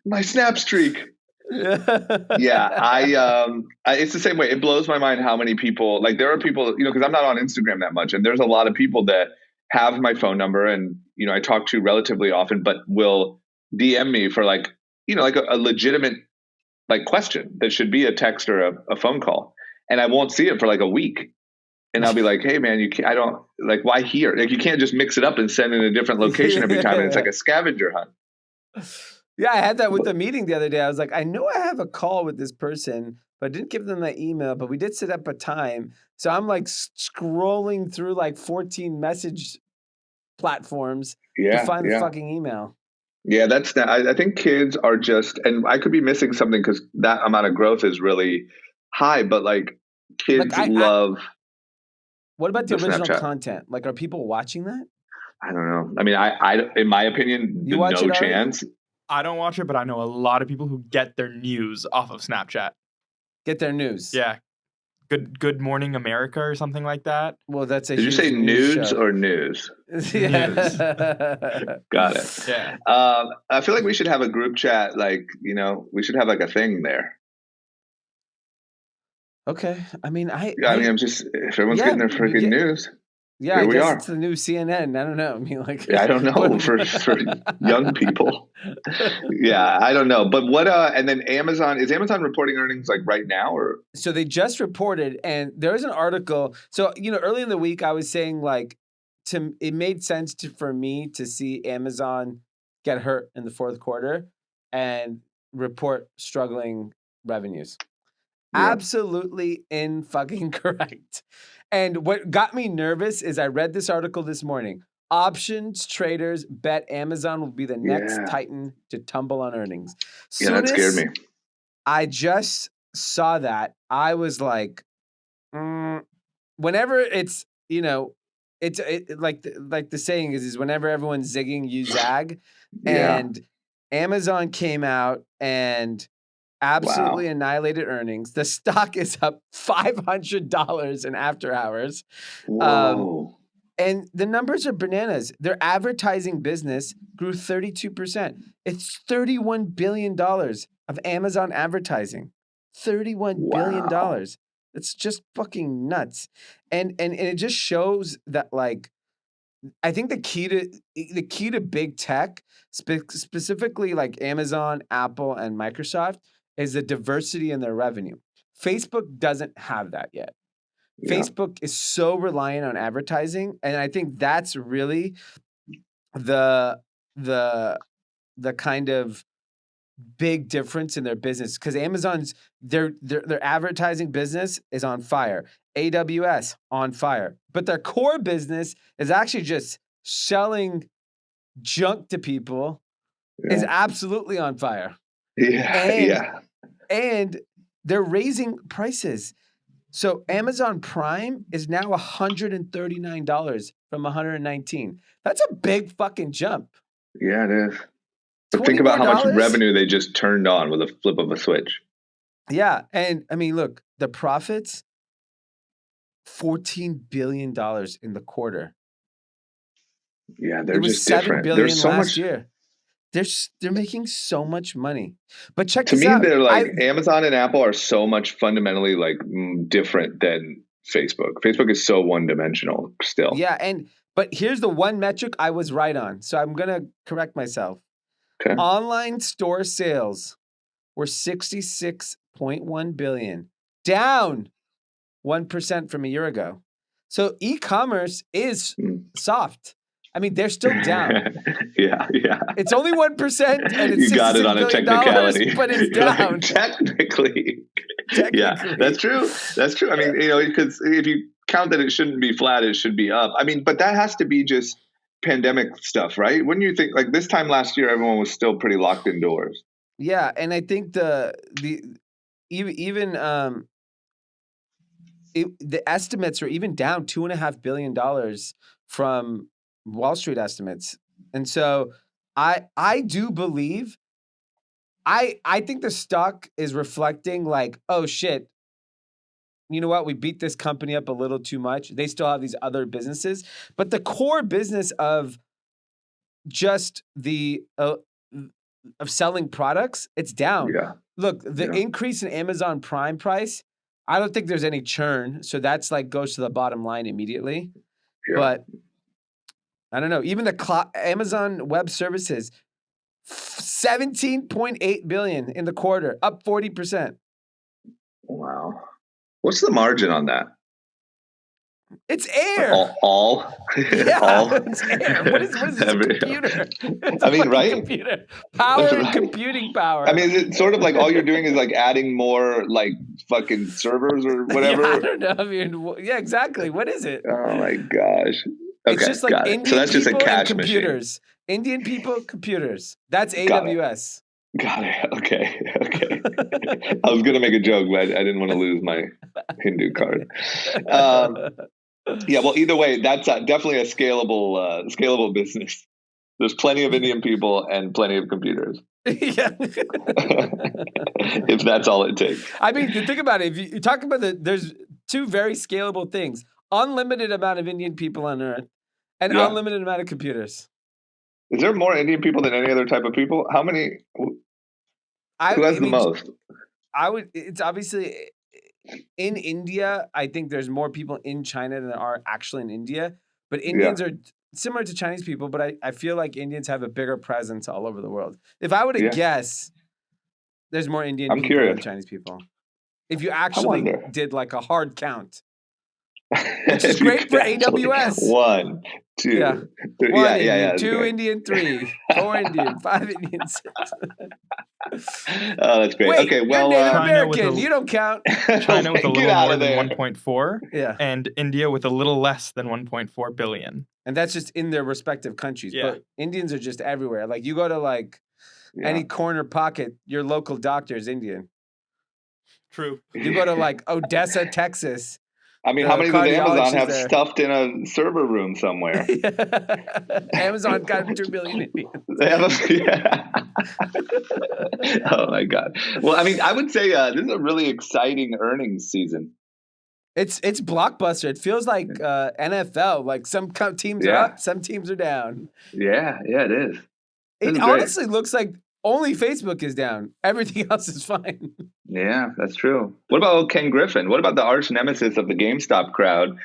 my snap streak. Yeah, it's the same way. It blows my mind how many people, like there are people, you know, because I'm not on Instagram that much, and there's a lot of people that have my phone number and, you know, I talk to relatively often, but will DM me for like, you know, like a legitimate like question that should be a text or a phone call. And I won't see it for like a week. And I'll be like, hey man, I don't like, why here? Like you can't just mix it up and send in a different location every time. And it's like a scavenger hunt. Yeah, I had that with the meeting the other day. I was like, I know I have a call with this person, but I didn't give them my email, but we did set up a time. So I'm like scrolling through like 14 message platforms to find the fucking email. Yeah, I think kids are just, and I could be missing something because that amount of growth is really high, but like kids love. What about the original content? Like, are people watching that? I don't know. I mean, I in my opinion, no chance. I don't watch it, but I know a lot of people who get their news off of Snapchat. Get their news? Yeah. Good Morning America or something like that. Well, that's a Did you say nudes show. Or news? Yeah. News. Got it. Yeah. I feel like we should have a group chat. Like, you know, we should have like a thing there. Okay. I mean, I'm just, if everyone's getting their freaking news. Yeah, I guess it's the new CNN. I don't know. I mean, like, I don't know for young people. Yeah, I don't know. But what? And then is Amazon reporting earnings like right now, or? So they just reported, and there's an article. So you know, early in the week, I was saying like, it made sense for me to see Amazon get hurt in the fourth quarter and report struggling revenues. Yeah. Absolutely incorrect. And what got me nervous is I read this article this morning. Options traders bet Amazon will be the next titan to tumble on earnings. Yeah, that scared me. I just saw that. I was like, whenever it's, you know, it's like the saying is whenever everyone's zigging, you zag. And Amazon came out and absolutely annihilated earnings. The stock is up $500 in after hours. Whoa. And the numbers are bananas. Their advertising business grew 32%. It's $31 billion of Amazon advertising. $31 billion. It's just fucking nuts. And it just shows that, like, I think the key to big tech, specifically like Amazon, Apple, and Microsoft, is the diversity in their revenue. Facebook doesn't have that yet. Yeah. Facebook is so reliant on advertising, and I think that's really the kind of big difference in their business, because Amazon's their advertising business is on fire. AWS on fire, but their core business is actually just selling junk to people. Is absolutely on fire. And they're raising prices. So Amazon Prime is now $139 from $119. That's a big fucking jump. Yeah, it is. But think about how much revenue they just turned on with a flip of a switch. Yeah, and I mean, look, the profits, $14 billion in the quarter. Yeah, they're just different. $7 billion last year. They're making so much money. But check this out. To me, they're like Amazon and Apple are so much fundamentally like different than Facebook. Facebook is so one-dimensional still. Yeah, but here's the one metric I was right on. So I'm gonna correct myself. Okay. Online store sales were $66.1 billion, down 1% from a year ago. So e-commerce is soft. I mean, they're still down. Yeah. It's only 1%, and it's you got it on a technicality, but it's down. Like, technically. Yeah, that's true. I mean, because if you count that it shouldn't be flat, it should be up. I mean, but that has to be just pandemic stuff, right? Wouldn't you think? Like this time last year, everyone was still pretty locked indoors. Yeah, and I think the estimates are even down $2.5 billion from Wall Street estimates. And so I do believe, I think the stock is reflecting like, oh shit, you know what? We beat this company up a little too much. They still have these other businesses, but the core business of just of selling products, it's down. Yeah. Look, the increase in Amazon Prime price, I don't think there's any churn. So that's like goes to the bottom line immediately. Yeah. But I don't know. Even the Amazon Web Services, $17.8 billion in the quarter, up 40%. Wow. What's the margin on that? It's air. All? Yeah, all? It's air. What is this computer? It's I mean, right? Computer. Power and computing power. I mean, is it sort of like all you're doing is like adding more like fucking servers or whatever? Yeah, I don't know. I mean, yeah, exactly. What is it? Oh my gosh. Okay, it's just like Indian so that's just a people cash and computers. Machine. Indian people, computers. That's AWS. Got it. Okay. I was gonna make a joke, but I didn't want to lose my Hindu card. Yeah. Well, either way, that's definitely a scalable business. There's plenty of Indian people and plenty of computers. Yeah. If that's all it takes. I mean, think about it. If you talk about there's two very scalable things. Unlimited amount of Indian people on Earth and unlimited amount of computers. Is there more Indian people than any other type of people? How many? Who has the most? It's obviously in India. I think there's more people in China than there are actually in India. But Indians are similar to Chinese people, but I feel like Indians have a bigger presence all over the world. If I were to guess, there's more Indian people than Chinese people. If you actually did like a hard count. Which is great for AWS. 1, 2, 3. 1 Indian, 2 Indian, 3, 4 Indian, 5 Indian, 6. Oh, that's great. Wait, okay, well, you're Native American. You don't count. China with a little more than 1.4, yeah, and India with a little less than 1.4 billion. And that's just in their respective countries. Yeah. But Indians are just everywhere. Like you go to like any corner pocket, your local doctor is Indian. True. You go to like Odessa, Texas. I mean, how many does Amazon have stuffed in a server room somewhere? Amazon got 2 billion Indians. They have Oh my God. Well, I mean, I would say this is a really exciting earnings season. It's blockbuster. It feels like NFL. Like some teams are up, some teams are down. Yeah, it is. It honestly looks like only Facebook is down. Everything else is fine. Yeah, that's true. What about Ken Griffin? What about the arch nemesis of the GameStop crowd?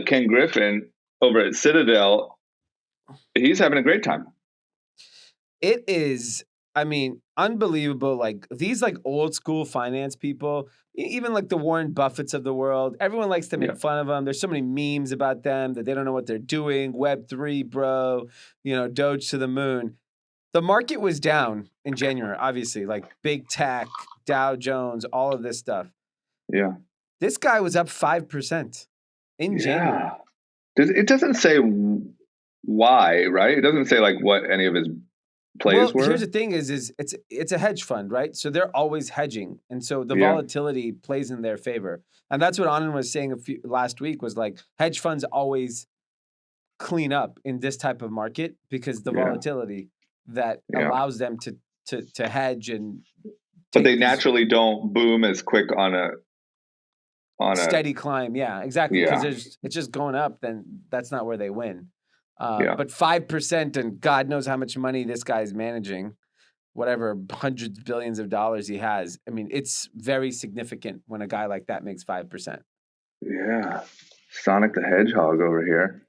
Ken Griffin over at Citadel, he's having a great time. It is, I mean, unbelievable. Like these like old school finance people, even like the Warren Buffetts of the world, everyone likes to make fun of them. There's so many memes about them that they don't know what they're doing. Web3, bro, Doge to the moon. The market was down in January, obviously, like big tech, Dow Jones, all of this stuff. Yeah. This guy was up 5% in January. It doesn't say why, right? It doesn't say like what any of his plays were. Here's the thing is it's a hedge fund, right? So they're always hedging. And so the volatility plays in their favor. And that's what Anand was saying last week was like hedge funds always clean up in this type of market because the volatility that allows them to hedge and but they naturally don't boom as quick on a steady climb. Yeah, exactly. Because it's just going up, then that's not where they win. But 5% and God knows how much money this guy is managing, whatever hundreds of billions of dollars he has. I mean, it's very significant when a guy like that makes 5%. Yeah. Sonic the Hedgehog over here.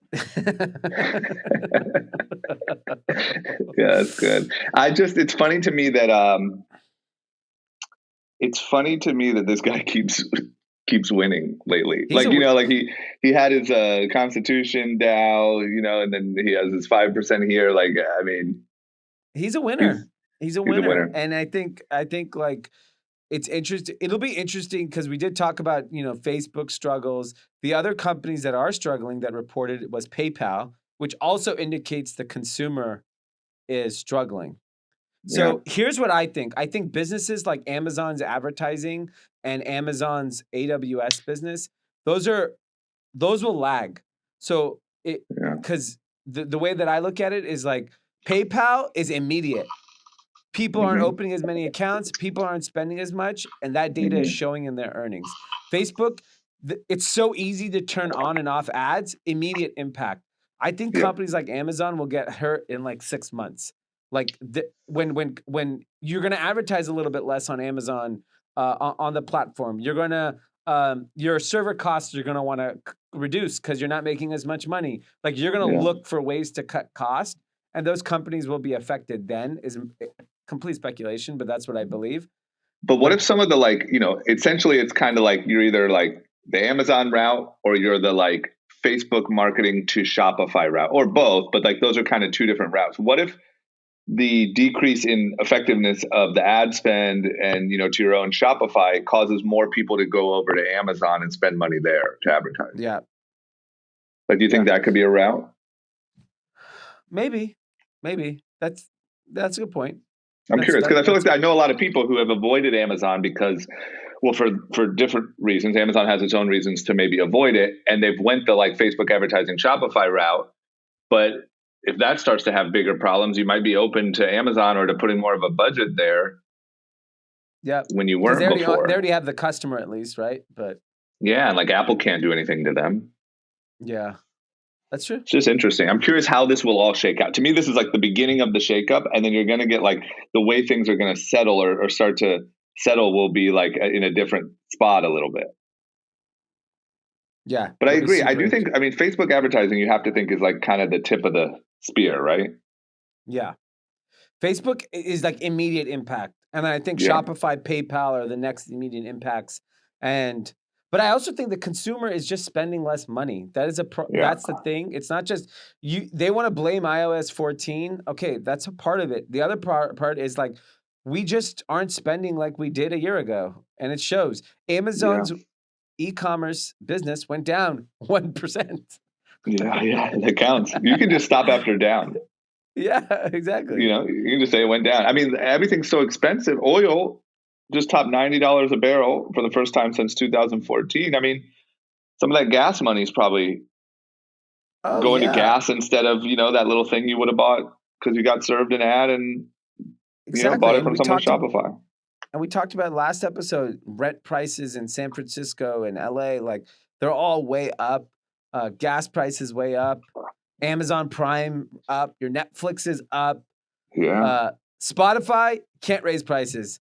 Yeah, that's good. It's funny to me that this guy keeps winning lately. He had his Constitution DAO, and then he has his 5% here. Like, I mean, he's a winner. He's a winner. And I think like it's interesting. It'll be interesting because we did talk about, Facebook struggles. The other companies that are struggling that reported was PayPal, which also indicates the consumer is struggling. So here's what I think. I think businesses like Amazon's advertising and Amazon's AWS business, those will lag. So because the way that I look at it is like PayPal is immediate. People aren't opening as many accounts. People aren't spending as much. And that data is showing in their earnings. Facebook, it's so easy to turn on and off ads, immediate impact. I think companies like Amazon will get hurt in like 6 months. Like when you're going to advertise a little bit less on Amazon on the platform, you're going to your server costs you're going to want to reduce because you're not making as much money. Like you're going to look for ways to cut cost, and those companies will be affected. Then is complete speculation, but that's what I believe. But what if some of the essentially it's kind of like you're either like the Amazon route or you're the like Facebook marketing to Shopify route or both, but like those are kind of two different routes. What if the decrease in effectiveness of the ad spend and, to your own Shopify causes more people to go over to Amazon and spend money there to advertise? Yeah. Like, do you think that could be a route? Maybe. That's a good point. I'm curious because I feel like I know a lot of people who have avoided Amazon because, well, for different reasons. Amazon has its own reasons to maybe avoid it, and they've went the like Facebook advertising Shopify route. But if that starts to have bigger problems, you might be open to Amazon or to putting more of a budget there. Yeah, when you weren't before. They already have the customer at least, right? But and like Apple can't do anything to them. Yeah. That's true. It's just interesting. I'm curious how this will all shake out. To me, this is like the beginning of the shakeup, and then you're going to get like the way things are going to settle or start to settle will be like in a different spot a little bit. Yeah. But I agree. I do think, Facebook advertising, you have to think is like kind of the tip of the spear, right? Yeah. Facebook is like immediate impact. And then I think Shopify, PayPal are the next immediate impacts. But I also think the consumer is just spending less money. That is that's the thing. It's not just they want to blame iOS 14. Okay, that's a part of it. The other part is like we just aren't spending like we did a year ago, and it shows. Amazon's e-commerce business went down 1%. Yeah, that counts. You can just stop after down. Yeah, exactly. You can just say it went down. Everything's so expensive. Oil just topped $90 a barrel for the first time since 2014. Some of that gas money is probably going to gas instead of, that little thing you would have bought because you got served an ad and bought it from someone Shopify. And we talked about last episode, rent prices in San Francisco and LA. Like They're all way up. Gas prices way up. Amazon Prime up. Your Netflix is up. Yeah. Spotify can't raise prices.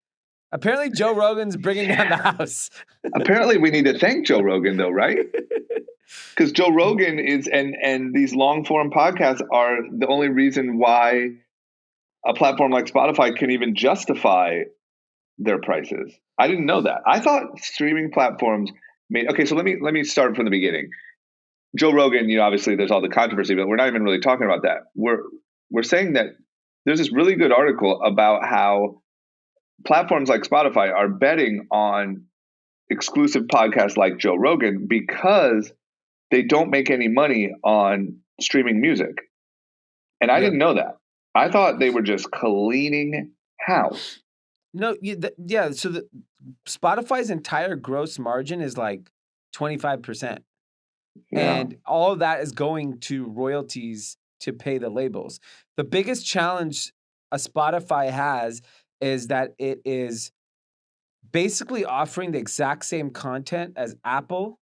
Apparently, Joe Rogan's bringing down the house. Apparently, we need to thank Joe Rogan, though, right? Because Joe Rogan is, and these long form podcasts are the only reason why a platform like Spotify can even justify their prices. I didn't know that. I thought streaming platforms made. Okay, so let me start from the beginning. Joe Rogan, obviously there's all the controversy, but we're not even really talking about that. We're saying that there's this really good article about how platforms like Spotify are betting on exclusive podcasts like Joe Rogan because they don't make any money on streaming music. And I didn't know that. I thought they were just cleaning house. No, so the Spotify's entire gross margin is like 25%. And all of that is going to royalties to pay the labels. The biggest challenge a Spotify has is that it is basically offering the exact same content as Apple,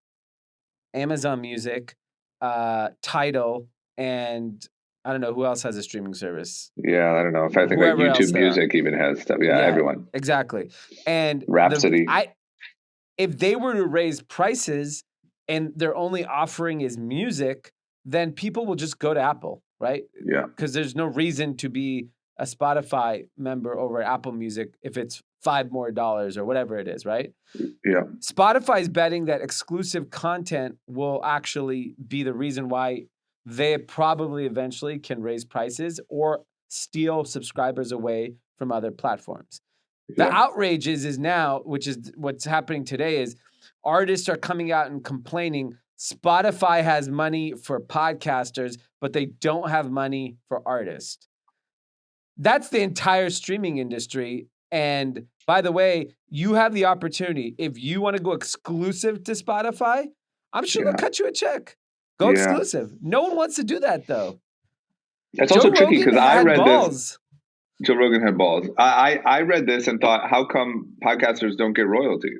Amazon Music, Tidal, and I don't know who else has a streaming service. Yeah, I don't know. If I think like YouTube Music even has stuff. Yeah, everyone. Exactly. And Rhapsody. If they were to raise prices and their only offering is music, then people will just go to Apple, right? Yeah. Because there's no reason to be a Spotify member over Apple Music if it's $5 more or whatever it is, right? Yeah. Spotify's betting that exclusive content will actually be the reason why they probably eventually can raise prices or steal subscribers away from other platforms. The outrage is now, which is what's happening today, is artists are coming out and complaining Spotify has money for podcasters, but they don't have money for artists. That's the entire streaming industry. And by the way, you have the opportunity. If you want to go exclusive to Spotify, I'm sure they'll cut you a check. Go exclusive. No one wants to do that, though. That's also tricky because I read this. Joe Rogan had balls. I read this and thought, how come podcasters don't get royalties?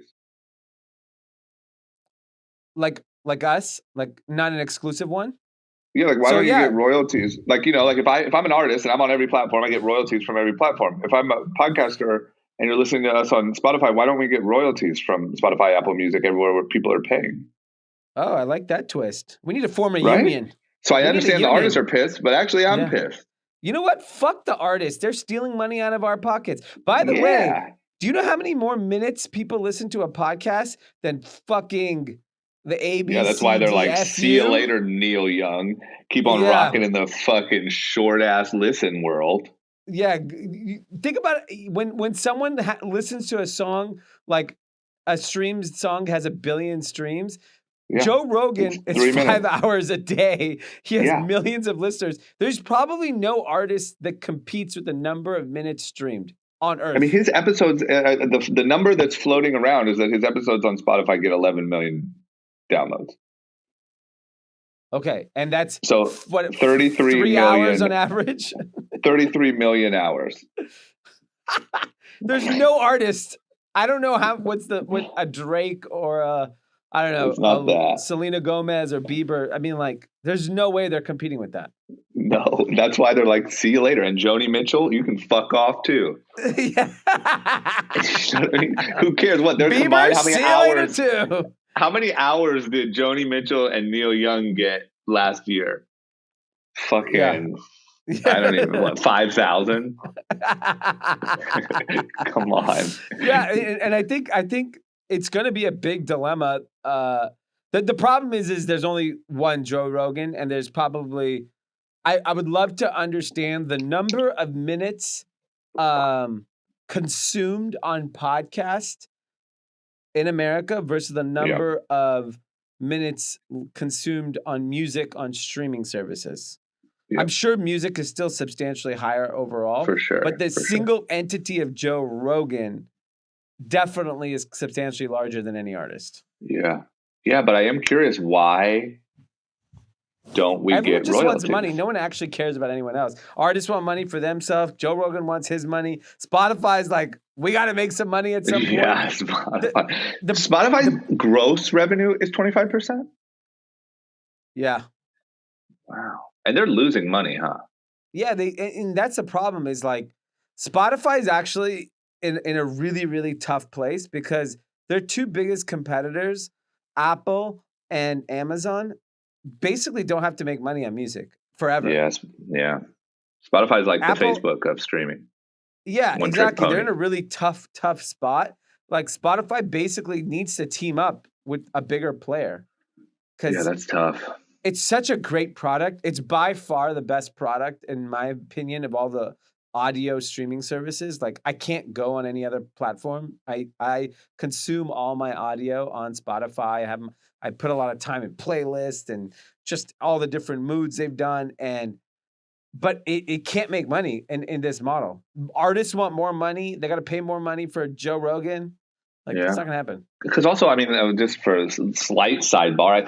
Like us? Like not an exclusive one? Yeah, like why don't you get royalties? Like, like if I'm an artist and I'm on every platform, I get royalties from every platform. If I'm a podcaster and you're listening to us on Spotify, why don't we get royalties from Spotify, Apple Music, everywhere where people are paying? Oh, I like that twist. We need to form a union. So I understand the artists are pissed, but actually I'm pissed. You know what? Fuck the artists. They're stealing money out of our pockets. By the way, do you know how many more minutes people listen to a podcast than fucking the ABC? Yeah, that's why they're like, see you later, Neil Young. Keep on rocking in the fucking short-ass listen world. Yeah. Think about it. When someone listens to a song, like a streamed song has 1 billion streams, Joe Rogan is 5 hours a day. He has millions of listeners. There's probably no artist that competes with the number of minutes streamed on Earth. I mean, his episodes, the number that's floating around is that his episodes on Spotify get 11 million downloads. Okay, and that's so what 33 3 million, hours on average. 33 million hours. There's no artist. I don't know what a Drake or a I don't know, Selena Gomez or Bieber. I mean, like, there's no way they're competing with that. No, that's why they're like, see you later. And Joni Mitchell, you can fuck off too. Yeah. I mean, who cares? What they're Bieber, combined? How many hours? Too. How many hours did Joni Mitchell and Neil Young get last year? Fucking, I don't even 5,000. Come on. Yeah, and I think it's going to be a big dilemma. The problem is there's only one Joe Rogan, and there's probably I would love to understand the number of minutes consumed on podcast in America versus the number of minutes consumed on music on streaming services. Yeah. I'm sure music is still substantially higher overall. For sure. But the single entity of Joe Rogan definitely is substantially larger than any artist. Yeah. Yeah, but I am curious why don't we Everyone get just royalties? wants money. No one actually cares about anyone else. Artists want money for themselves. Joe Rogan wants his money. Spotify's like, we got to make some money at some point. Yeah, Spotify. Spotify's gross revenue is 25%? Yeah. Wow. And they're losing money, huh? Yeah, and that's the problem is like Spotify is actually in a really, really tough place because their two biggest competitors, Apple and Amazon, basically don't have to make money on music forever. Yes, yeah. Spotify's like Apple, the Facebook of streaming. Yeah, One exactly. They're in a really tough spot. Like Spotify basically needs to team up with a bigger player. Yeah, that's tough. It's such a great product. It's by far the best product, in my opinion, of all the audio streaming services. Like I can't go on any other platform. I consume all my audio on Spotify. I put a lot of time in playlists and just all the different moods they've done. But it can't make money in this model. Artists want more money. They got to pay more money for Joe Rogan. Like it's not gonna happen. Because also, I mean, just for a slight sidebar,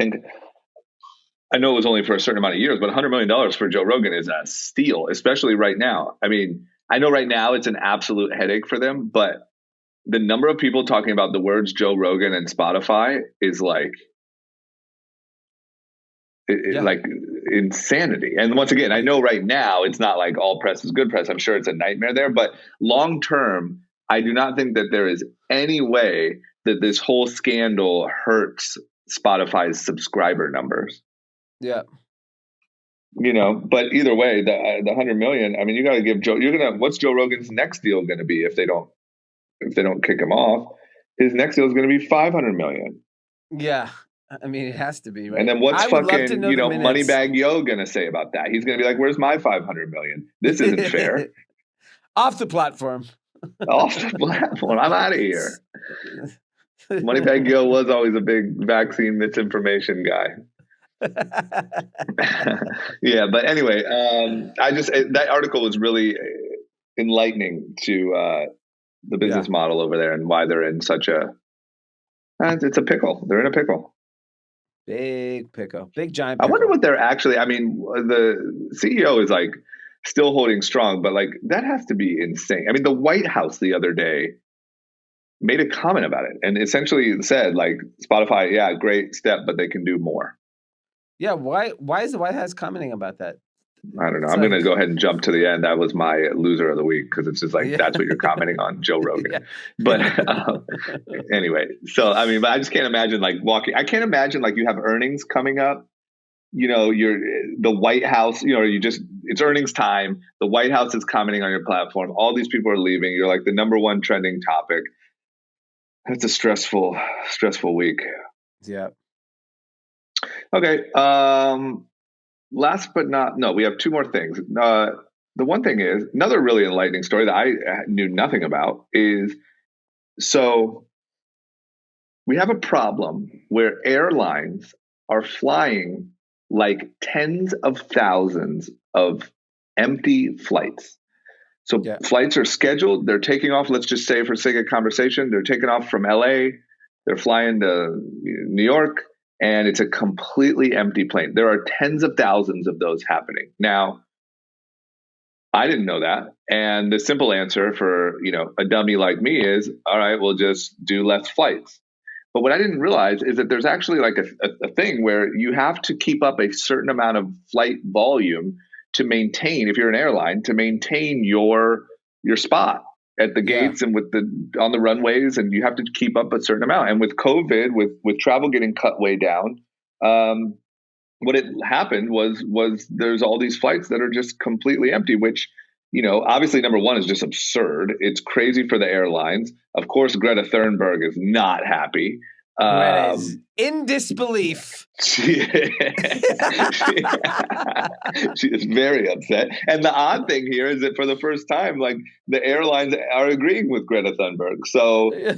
I know it was only for a certain amount of years, but $100 million for Joe Rogan is a steal, especially right now. I mean, I know right now it's an absolute headache for them, but the number of people talking about the words Joe Rogan and Spotify is like insanity. And once again, I know right now it's not like all press is good press. I'm sure it's a nightmare there, but long term, I do not think that there is any way that this whole scandal hurts Spotify's subscriber numbers. Yeah. But either way, the 100 million, I mean, you got to give Joe, what's Joe Rogan's next deal going to be if they don't kick him off? His next deal is going to be 500 million. Yeah. I mean, it has to be, right? And then what's fucking, Moneybag Yo going to say about that? He's going to be like, where's my 500 million? This isn't fair. Off the platform. Off the platform. I'm out of here. Moneybag Yo was always a big vaccine misinformation guy. Yeah, but anyway, that article was really enlightening to the business model over there and why they're in such it's a pickle. They're in a pickle. Big pickle. Big giant pickle. I wonder what they're actually, I mean, the CEO is like still holding strong, but like that has to be insane. I mean, the White House the other day made a comment about it and essentially said like Spotify, yeah, great step, but they can do more. Yeah, why is the White House commenting about that? I don't know. I'm going to go ahead and jump to the end. That was my loser of the week because it's just like that's what you're commenting on, Joe Rogan. Yeah. But anyway, so I mean, but I just can't imagine like walking. I can't imagine like you have earnings coming up. You're the White House. It's earnings time. The White House is commenting on your platform. All these people are leaving. You're like the number one trending topic. That's a stressful week. Yeah. Okay. Last but not, no, we have two more things. The one thing is another really enlightening story that I knew nothing about is, so we have a problem where airlines are flying like tens of thousands of empty flights. So flights are scheduled. They're taking off. Let's just say for sake of conversation, they're taking off from LA. They're flying to New York. And it's a completely empty plane. There are tens of thousands of those happening. Now, I didn't know that. And the simple answer for, a dummy like me is, all right, we'll just do less flights. But what I didn't realize is that there's actually like a thing where you have to keep up a certain amount of flight volume to maintain, if you're an airline, to maintain your spot at the gates and on the runways, and you have to keep up a certain amount. And with COVID, with travel getting cut way down, what it happened was there's all these flights that are just completely empty, which, obviously number one is just absurd. It's crazy for the airlines. Of course, Greta Thunberg is not happy. Is in disbelief. She is very upset. And the odd thing here is that for the first time, like the airlines are agreeing with Greta Thunberg. So this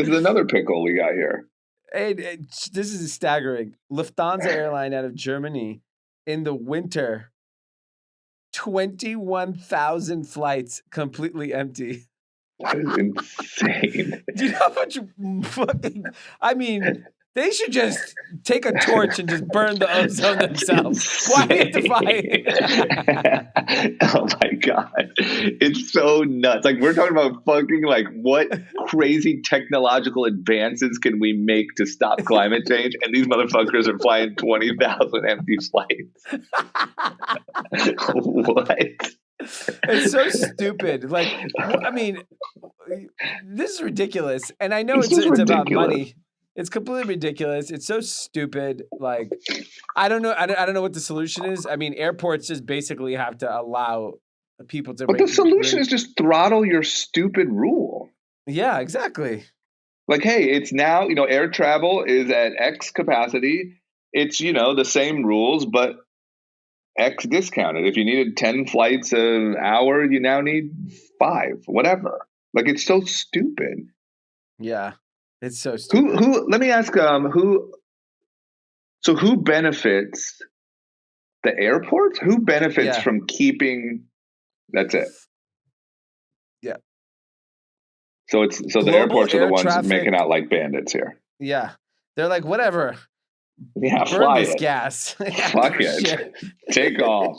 is another pickle we got here. This is staggering. Lufthansa airline out of Germany in the winter, 21,000 flights completely empty. That is insane. Do you know how much fucking... I mean, They should just take a torch and just burn the ozone themselves. Why do you have to fight? Oh my God. It's so nuts. Like, we're talking about fucking, like, what crazy technological advances can we make to stop climate change? And these motherfuckers are flying 20,000 empty flights. What? It's so stupid. Like, I mean, this is ridiculous. And I know It's it's just about ridiculous. money. It's completely ridiculous. It's so stupid. Like, I don't know. I don't know what the solution is. I mean, airports just basically have to allow people to. But the solution is just throttle your stupid rule. Yeah, exactly. Like, hey, it's now, air travel is at X capacity. It's, the same rules, but X discounted. If you needed 10 flights an hour, you now need 5, whatever. Like, it's so stupid. Yeah, it's so stupid. Who? Let me ask. Who benefits? The airports? Who benefits from keeping? That's it. Yeah. So the airports are the ones making out like bandits here. Yeah, they're like, whatever. Yeah, burn fly this it. Gas. Fuck it. Take off.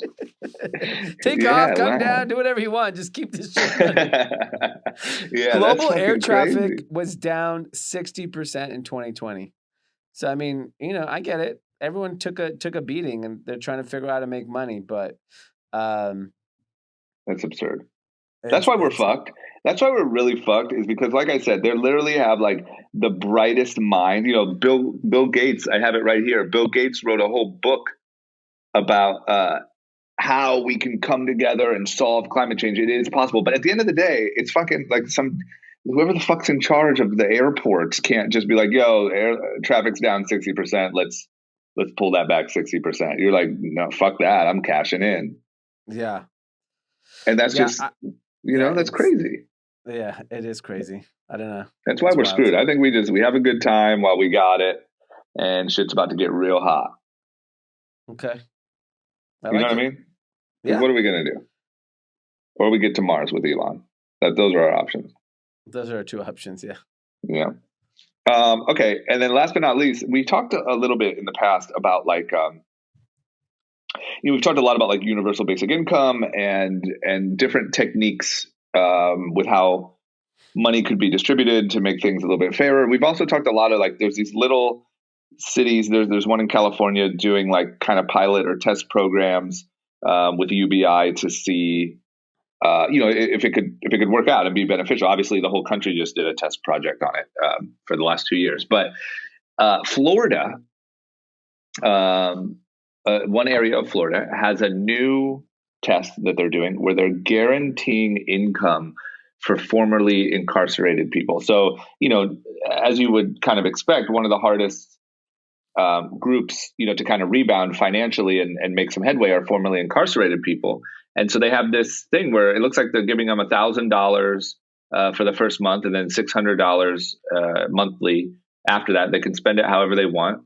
Take off, come down, do whatever you want. Just keep this shit running. Yeah, global air crazy. traffic was down 60% in 2020. So I mean, I get it. Everyone took a beating, and they're trying to figure out how to make money. But that's absurd. That's why we're fucked. That's why we're really fucked, is because, like I said, they literally have like the brightest mind. Bill Gates, I have it right here. Bill Gates wrote a whole book about how we can come together and solve climate change. It is possible. But at the end of the day, it's fucking like whoever the fuck's in charge of the airports can't just be like, yo, air traffic's down 60%. Let's pull that back 60%. You're like, no, fuck that. I'm cashing in. Yeah. And that's that's crazy. Yeah, it is crazy. I don't know. That's why we're screwed. I think we have a good time while we got it, and shit's about to get real hot. Okay. You know what I mean? Yeah. What are we going to do? Or we get to Mars with Elon. Those are our options. Those are our 2 options, yeah. Yeah. Okay. And then last but not least, we talked a little bit in the past about like, we've talked a lot about like universal basic income and different techniques with how money could be distributed to make things a little bit fairer. We've also talked a lot of like, there's these little cities. There's one in California doing like kind of pilot or test programs with UBI to see, if it could work out and be beneficial. Obviously, the whole country just did a test project on it for the last 2 years. But Florida, one area of Florida has a new test that they're doing where they're guaranteeing income for formerly incarcerated people. So, as you would kind of expect, one of the hardest groups, to kind of rebound financially and make some headway are formerly incarcerated people. And so they have this thing where it looks like they're giving them $1,000 for the first month, and then $600 monthly after that. They can spend it however they want.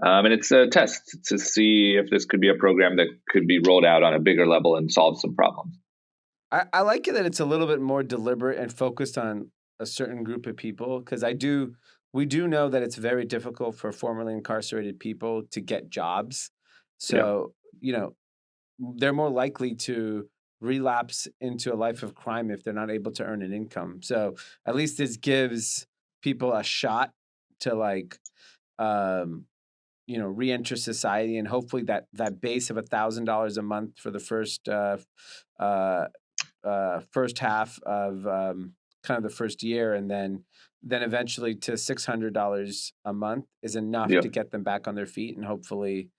And it's a test to see if this could be a program that could be rolled out on a bigger level and solve some problems. I like it that it's a little bit more deliberate and focused on a certain group of people, because we do know that it's very difficult for formerly incarcerated people to get jobs. So, they're more likely to relapse into a life of crime if they're not able to earn an income. So at least this gives people a shot to like, re-enter society, and hopefully that base of $1,000 a month for the first half of kind of the first year, and then eventually to $600 a month is enough to get them back on their feet, and hopefully,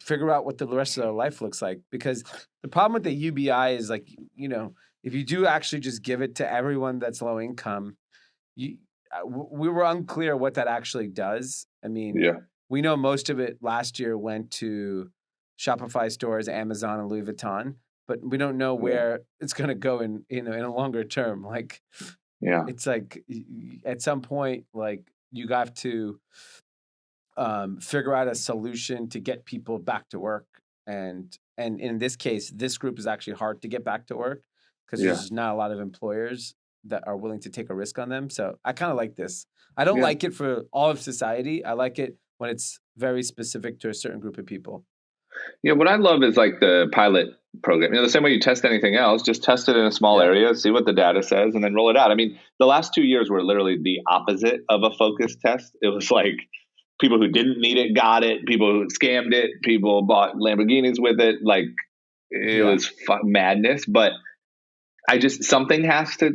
figure out what the rest of their life looks like. Because the problem with the UBI is like, if you do actually just give it to everyone that's low income, we were unclear what that actually does. I mean, we know most of it last year went to Shopify stores, Amazon, and Louis Vuitton, but we don't know where it's going to go in a longer term. Like, it's like at some point, like you have to figure out a solution to get people back to work. And in this case, this group is actually hard to get back to work because there's not a lot of employers that are willing to take a risk on them. So I kind of like this. I don't like it for all of society. I like it when it's very specific to a certain group of people. Yeah, what I love is like the pilot program. The same way you test anything else, just test it in a small area, see what the data says, and then roll it out. I mean, the last 2 years were literally the opposite of a focus test. It was like people who didn't need it got it, people who scammed it, people bought Lamborghinis with it. Like it was madness. But something has to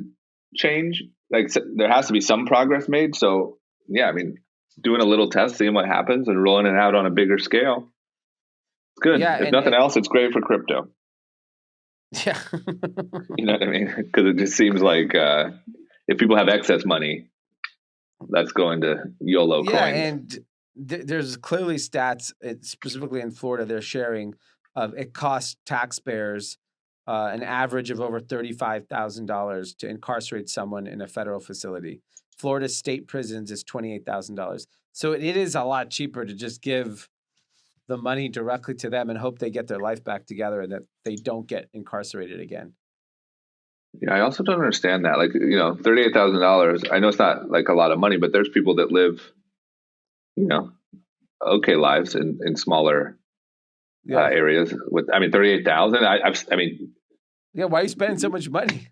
change. Like there has to be some progress made. So yeah, I mean, doing a little test, seeing what happens, and rolling it out on a bigger scale. It's good. Yeah, if nothing else, it's great for crypto. Yeah. You know what I mean? Because it just seems like if people have excess money, that's going to YOLO coins. And there's clearly stats, specifically in Florida, they're sharing of it costs taxpayers an average of over $35,000 to incarcerate someone in a federal facility. Florida state prisons is $28,000. So it is a lot cheaper to just give the money directly to them and hope they get their life back together and that they don't get incarcerated again. Yeah, I also don't understand that. Like, $38,000. I know it's not like a lot of money, but there's people that live, okay lives in smaller areas. With, 38,000. Yeah, why are you spending so much money?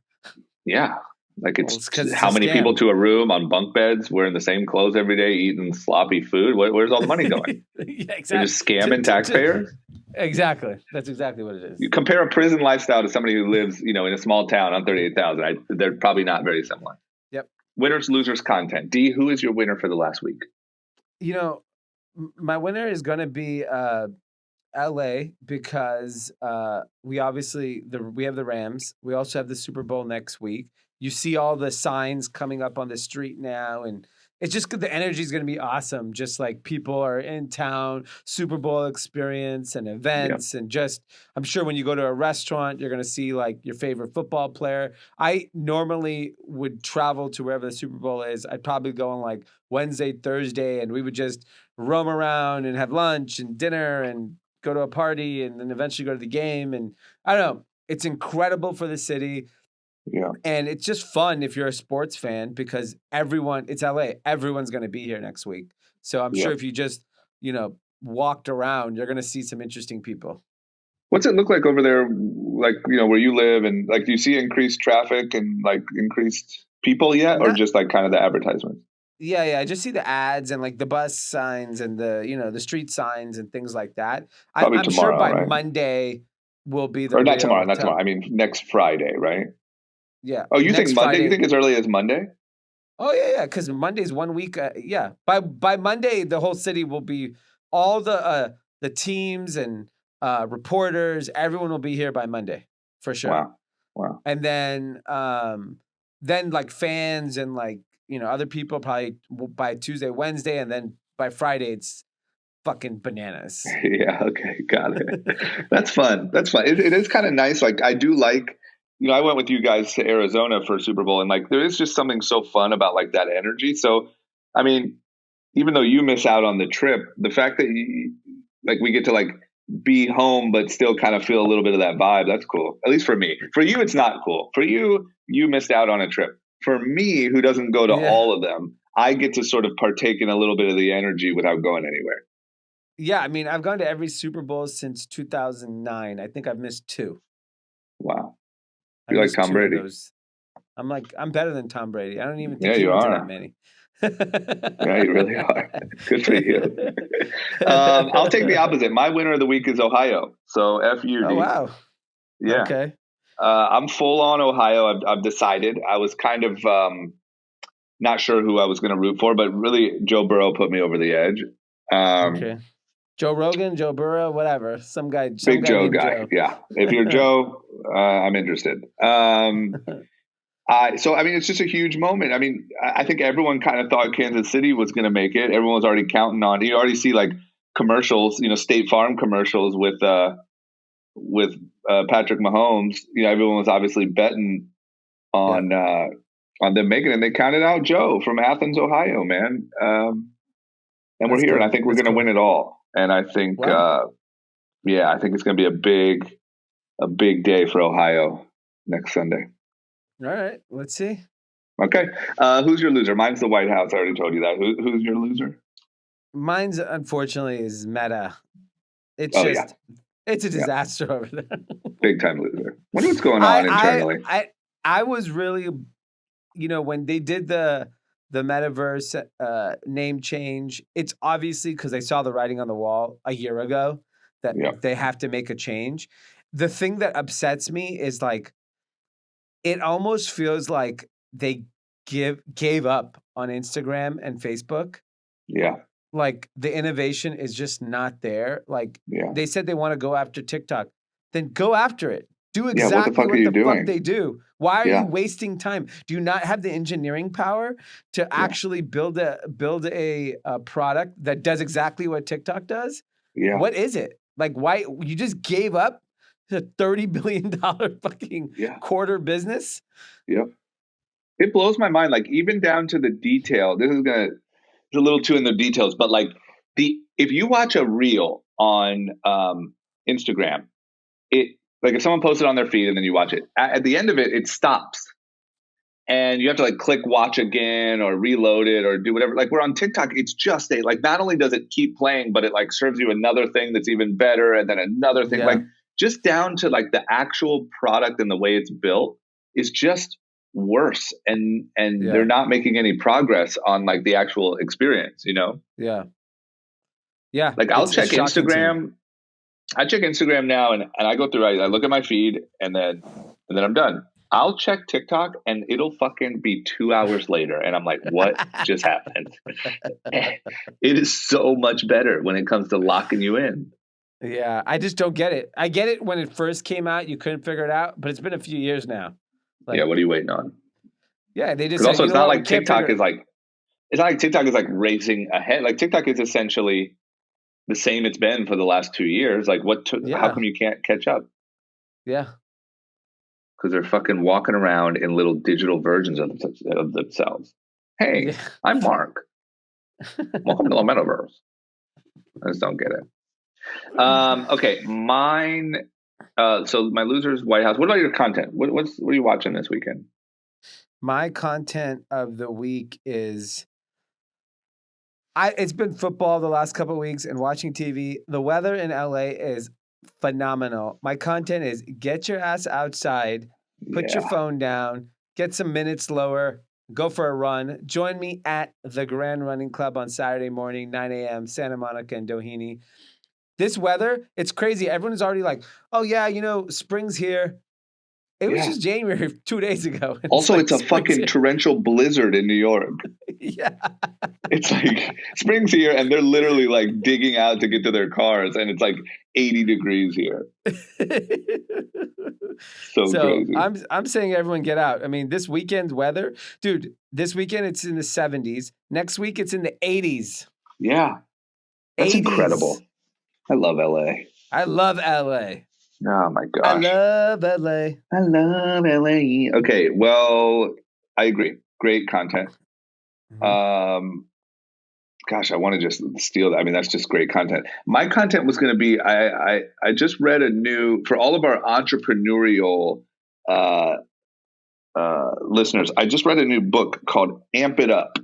Yeah, like it's how many people to a room on bunk beds, wearing the same clothes every day, eating sloppy food. Where's all the money going? Yeah, exactly. They're just scamming taxpayers. Exactly. That's exactly what it is. You compare a prison lifestyle to somebody who lives, in a small town on 38,000. They're probably not very similar. Yep. Winners, losers, content. Dee, who is your winner for the last week? My winner is going to be LA because we obviously we have the Rams. We also have the Super Bowl next week. You see all the signs coming up on the street now, and it's just the energy is going to be awesome. Just like people are in town, Super Bowl experience and events, and just I'm sure when you go to a restaurant, you're going to see like your favorite football player. I normally would travel to wherever the Super Bowl is. I'd probably go on like Wednesday, Thursday, and we would just roam around and have lunch and dinner and go to a party and then eventually go to the game. And I don't know, it's incredible for the city. Yeah. And it's just fun if you're a sports fan because it's LA. Everyone's going to be here next week. So I'm sure if you just, walked around, you're going to see some interesting people. What's it look like over there? Like, where you live, and like, do you see increased traffic and like increased people yet, or just like kind of the advertisements? Yeah. I just see the ads and like the bus signs and the street signs and things like that. I'm tomorrow, sure by Monday will be the. Or not tomorrow. I mean, next Friday, right? Yeah. Oh, you think Monday? Friday. You think as early as Monday? Oh yeah. Because Monday's 1 week. By Monday, the whole city will be all the teams and reporters. Everyone will be here by Monday for sure. Wow. And then like fans and like other people probably by Tuesday, Wednesday, and then by Friday it's fucking bananas. Yeah. Okay. Got it. That's fun. It is kind of nice. Like I do like. I went with you guys to Arizona for Super Bowl, and like there is just something so fun about like that energy. So, I mean, even though you miss out on the trip, the fact that we get to like be home but still kind of feel a little bit of that vibe, that's cool. At least for me. For you, it's not cool. For you missed out on a trip. For me, who doesn't go to all of them, I get to sort of partake in a little bit of the energy without going anywhere. Yeah, I mean, I've gone to every Super Bowl since 2009. I think I've missed 2. Wow. You like Tom Brady? I'm better than Tom Brady. I don't even think you went are. to that many. Yeah, you really are. Good for you. I'll take the opposite. My winner of the week is Ohio. So F you. Oh, wow. Yeah. Okay. I'm full on Ohio. I've decided. I was kind of not sure who I was going to root for, but really Joe Burrow put me over the edge. Okay. Joe Rogan, Joe Burrow, whatever. Some guy. Big Joe guy. Joe. Yeah. If you're Joe, I'm interested. So, I mean, it's just a huge moment. I mean, I think everyone kind of thought Kansas City was going to make it. Everyone was already counting on. You already see like commercials, State Farm commercials with Patrick Mahomes. Everyone was obviously betting on them making it. And they counted out Joe from Athens, Ohio, man. And we're here, and I think we're going to win it all. And I think, I think it's going to be a big day for Ohio next Sunday. All right, let's see. Okay. Who's your loser? Mine's the White House. I already told you that. Who's your loser? Mine's unfortunately is Meta. It's it's a disaster over there. Big time loser. Wonder what's going on internally. I was really, when they did the metaverse name change, it's obviously because they saw the writing on the wall a year ago that they have to make a change. The thing that upsets me is like, it almost feels like they gave up on Instagram and Facebook. Yeah. Like the innovation is just not there. Like they said they want to go after TikTok. Then go after it. Do exactly what the fuck they do. Why are you wasting time? Do you not have the engineering power to actually build a product that does exactly what TikTok does? Yeah. What is it? Like, why you just gave up a $30 billion fucking quarter business? Yep. It blows my mind. Like, even down to the detail. It's a little too in the details, but like if you watch a reel on Instagram, like if someone posts it on their feed and then you watch it, at the end of it, it stops. And you have to like click watch again or reload it or do whatever. Like we're on TikTok, it's just like not only does it keep playing, but it like serves you another thing that's even better and then another thing. Like just down to like the actual product and the way it's built is just worse. And they're not making any progress on like the actual experience, Yeah. Yeah. Like I'll check Instagram. I check Instagram now and I go through, I look at my feed and then I'm done. I'll check TikTok and it'll fucking be 2 hours later. And I'm like, what just happened? It is so much better when it comes to locking you in. Yeah. I just don't get it. I get it when it first came out, you couldn't figure it out, but it's been a few years now. Like, what are you waiting on? Yeah. They just, also it's not like TikTok is like, it's not like TikTok is like racing ahead. Like TikTok is essentially the same it's been for the last 2 years. Like how come you can't catch up? Yeah. Because they're fucking walking around in little digital versions of themselves. Hey, I'm Mark. Welcome to the metaverse. I just don't get it. Okay, mine. So my loser's White House. What about your content? What are you watching this weekend? My content of the week is it's been football the last couple of weeks and watching TV. The weather in LA is phenomenal. My content is get your ass outside, put your phone down, get some minutes lower, go for a run. Join me at the Grand Running Club on Saturday morning, 9 a.m., Santa Monica and Doheny. This weather, it's crazy. Everyone's already like, oh yeah, spring's here. It was just January 2 days ago. Also, it's a fucking torrential blizzard in New York. Yeah. It's like spring's here and they're literally like digging out to get to their cars and it's like 80 degrees here. So crazy. I'm saying everyone get out. I mean, this weekend's weather, dude, this weekend it's in the 70s. Next week it's in the 80s. Yeah. That's 80s. Incredible. I love LA. I love LA. Oh my gosh. I love LA. I love LA. Okay, well, I agree. Great content. Gosh, I want to just steal that. I mean, that's just great content. My content was going to be, I just read for all of our entrepreneurial listeners, I just read a new book called Amp It Up.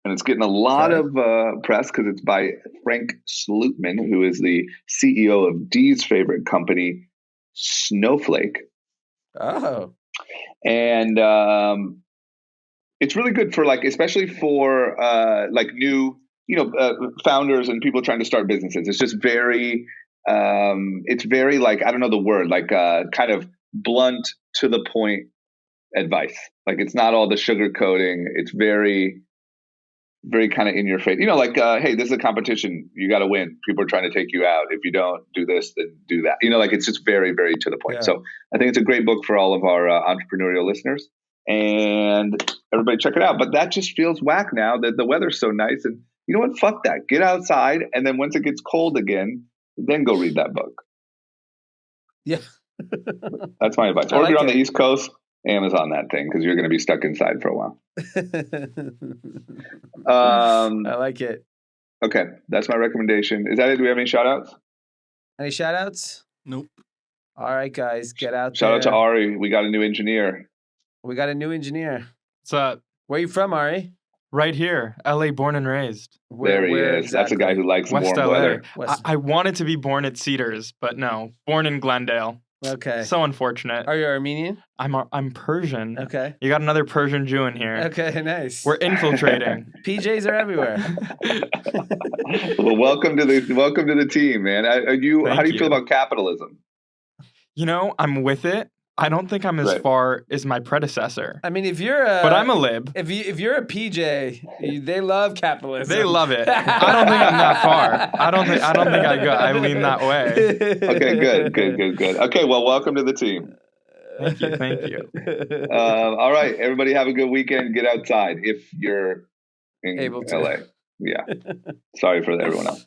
And it's getting a lot of press because it's by Frank Slootman, who is the CEO of Dee's favorite company, Snowflake. Oh. And it's really good for like, especially for like new, founders and people trying to start businesses. It's just very, like, I don't know the word, like kind of blunt to the point advice. Like it's not all the sugar coating. It's very, very kind of in your face, like, hey, this is a competition. You got to win. People are trying to take you out. If you don't do this, then do that. Like it's just very, very to the point. Yeah. So I think it's a great book for all of our entrepreneurial listeners and everybody check it out. But that just feels whack now that the weather's so nice. And you know what? Fuck that. Get outside. And then once it gets cold again, then go read that book. Yeah. That's my advice. Or if you're on the East Coast, Amazon that thing because you're going to be stuck inside for a while. I like it. Okay, that's my recommendation. Is that it? Do we have any shout outs? Any shout outs? Nope. All right, guys, get out Shout out to Ari. We got a new engineer. What's up? Where you from, Ari? Right here, LA, born and raised. There he is. Exactly? That's a guy who likes West warm LA. weather. I wanted to be born at Cedars, but no, born in Glendale. Okay. So unfortunate. Are you Armenian? I'm Persian. Okay. You got another Persian Jew in here. Okay, nice. We're infiltrating. PJs are everywhere. Well, welcome to the team, man. How do you feel about capitalism? You know, I'm with it. I don't think I'm as far as my predecessor. I mean, if you're but I'm a lib. If you're a PJ, they love capitalism. They love it. I don't think I'm that far. I don't think I lean that way. Okay, good. Okay, well, welcome to the team. Thank you. All right, everybody, have a good weekend. Get outside if you're in able to. LA. Yeah. Sorry for everyone else.